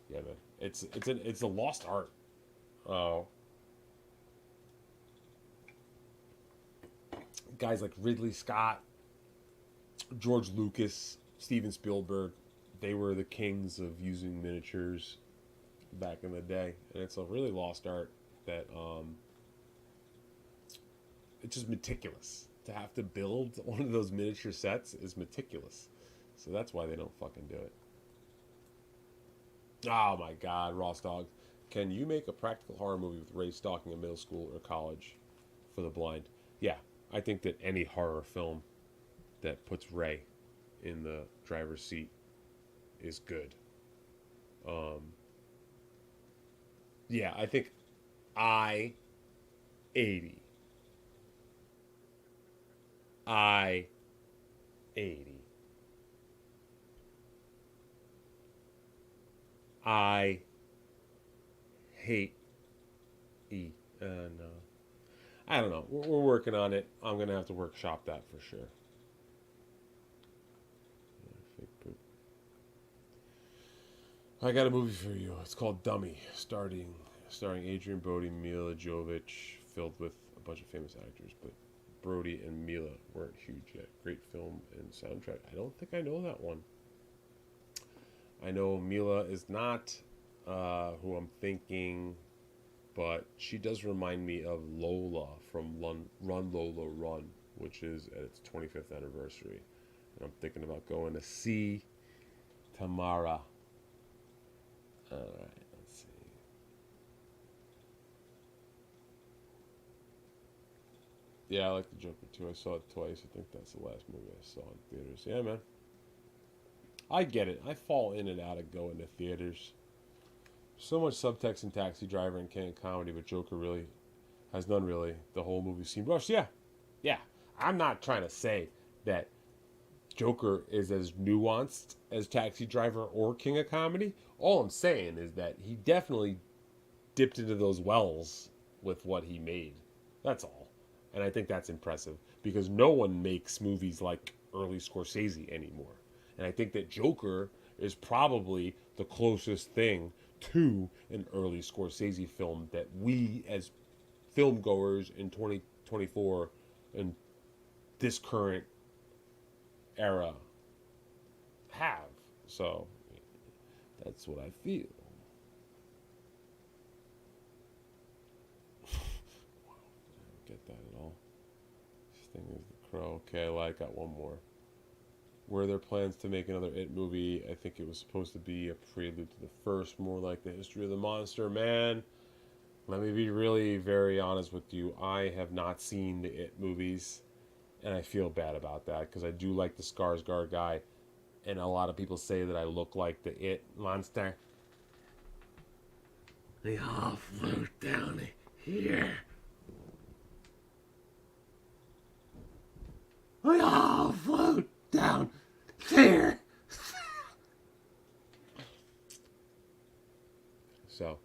Yeah man, it's a lost art. Guys like Ridley Scott, George Lucas, Steven Spielberg, they were the kings of using miniatures back in the day, and it's a really lost art that it's just meticulous. To have to build one of those miniature sets is meticulous, so that's why they don't fucking do it. Oh my god, Ross Dog, can you make a practical horror movie with Ray stalking a middle school or college for the blind? Yeah, I think that any horror film that puts Ray in the driver's seat is good. Yeah, I think I-80. I hate E. No. I don't know. We're working on it. I'm going to have to workshop that for sure. I got a movie for you. It's called Dummy, starring Adrian Brody, Mila Jovovich, filled with a bunch of famous actors, but Brody and Mila weren't huge yet. Great film and soundtrack. I don't think I know that one. I know Mila is not who I'm thinking, but she does remind me of Lola from Run Lola Run, which is at its 25th anniversary. And I'm thinking about going to see Tamara. Alright, let's see. Yeah, I like the Joker too. I saw it twice. I think that's the last movie I saw in theaters. Yeah, man. I get it. I fall in and out of going to theaters. So much subtext in Taxi Driver and King of Comedy, but Joker really has none really. The whole movie seemed rushed. Yeah. Yeah. I'm not trying to say that Joker is as nuanced as Taxi Driver or King of Comedy. All I'm saying is that he definitely dipped into those wells with what he made. That's all. And I think that's impressive because no one makes movies like early Scorsese anymore. And I think that Joker is probably the closest thing to an early Scorsese film that we as film goers in 2024 and this current era have. So that's what I feel. Wow, I don't get that at all. This thing is the Crow. Okay, I got one more. Were there plans to make another It movie? I think it was supposed to be a prelude to the first, more like the history of the monster. Man, let me be really very honest with you. I have not seen the It movies, and I feel bad about that because I do like the Skarsgård guy, and a lot of people say that I look like the It monster. They all float down here. We all float down here. So,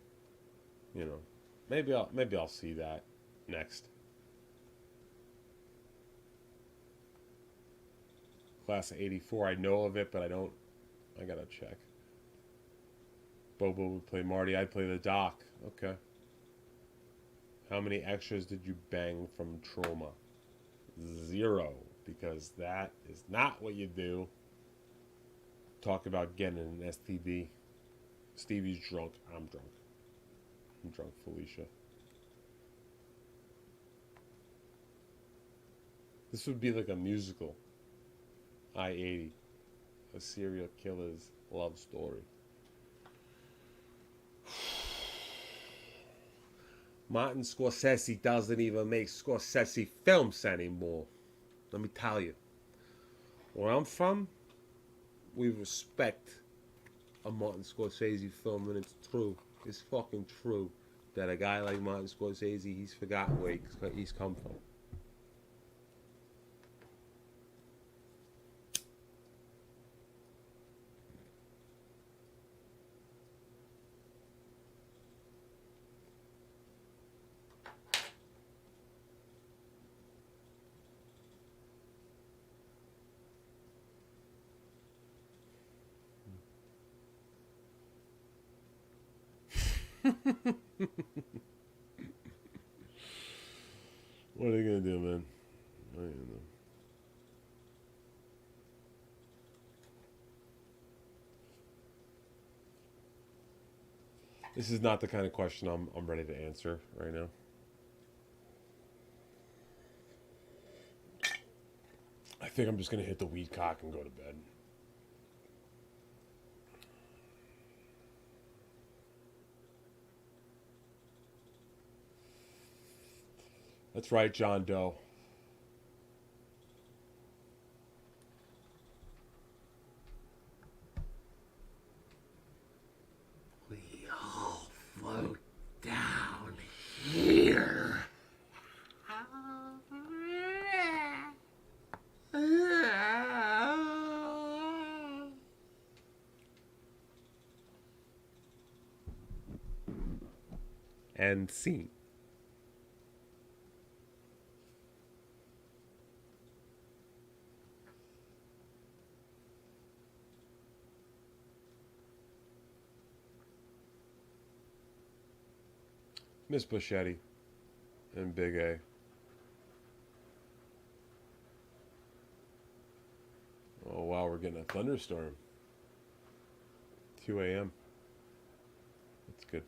you know, maybe I'll see that next. Class of '84, I know of it, but I gotta check. Bobo would play Marty, I'd play the Doc. Okay. How many extras did you bang from Trauma? 0, because that is not what you do. Talk about getting an STD. Stevie's drunk. I'm drunk. I'm drunk, Felicia. This would be like a musical. I-80. A serial killer's love story. Martin Scorsese doesn't even make Scorsese films anymore. Let me tell you. Where I'm from, we respect a Martin Scorsese film, and it's true. It's fucking true that a guy like Martin Scorsese, he's forgotten where he's come from. What are you gonna do, man? I don't know. This is not the kind of question I'm ready to answer right now. I think I'm just gonna hit the weed cock and go to bed. That's right, John Doe. We all float down here. And scene. Miss Buschetti and Big A. Oh, wow, we're getting a thunderstorm. 2 a.m. That's good.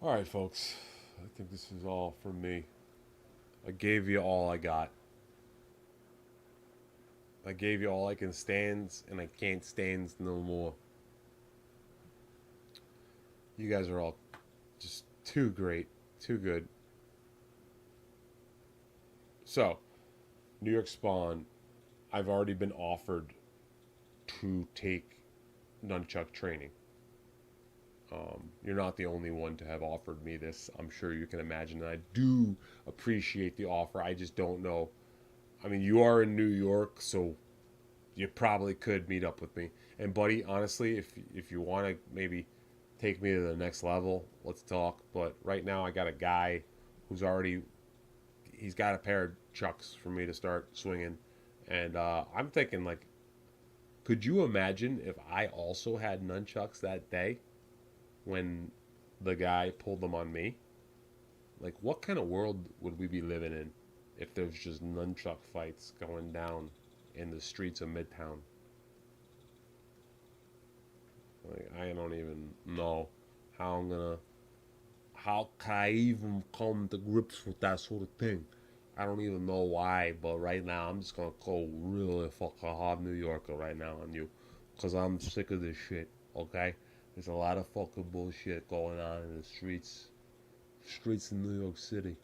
All right, folks. I think this is all from me. I gave you all I got. I gave you all I can stand, and I can't stand no more. You guys are all just too great, too good. So, New York Spawn, I've already been offered to take nunchuck training. You're not the only one to have offered me this. I'm sure you can imagine. And I do appreciate the offer. I just don't know. I mean, you are in New York, so you probably could meet up with me. And buddy, honestly, if you want to maybe take me to the next level, let's talk. But right now, I got a guy who's he's got a pair of chucks for me to start swinging, and I'm thinking like, could you imagine if I also had nunchucks that day when the guy pulled them on me? Like, what kind of world would we be living in if there's just nunchuck fights going down in the streets of Midtown? Like, I don't even know how can I even come to grips with that sort of thing? I don't even know why, but right now I'm just gonna go really fucking hard New Yorker right now on you, cause I'm sick of this shit. Okay, there's a lot of fucking bullshit going on in the streets in New York City.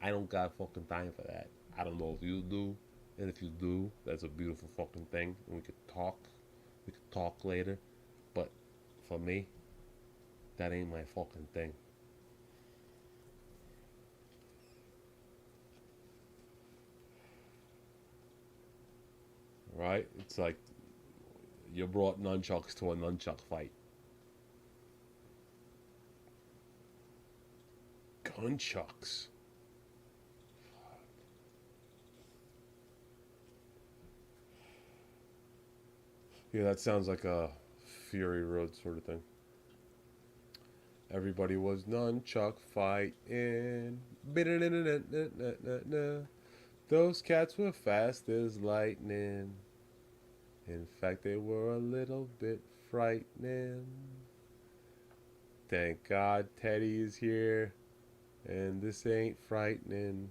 I don't got fucking time for that. I don't know if you do, and if you do, that's a beautiful fucking thing, and we could talk later. But for me, that ain't my fucking thing. Right? It's like you brought nunchucks to a nunchuck fight. Gunchucks. Yeah, that sounds like a Fury Road sort of thing. Everybody was nunchuck fighting. Those cats were fast as lightning. In fact, they were a little bit frightening. Thank God Teddy is here, and this ain't frightening.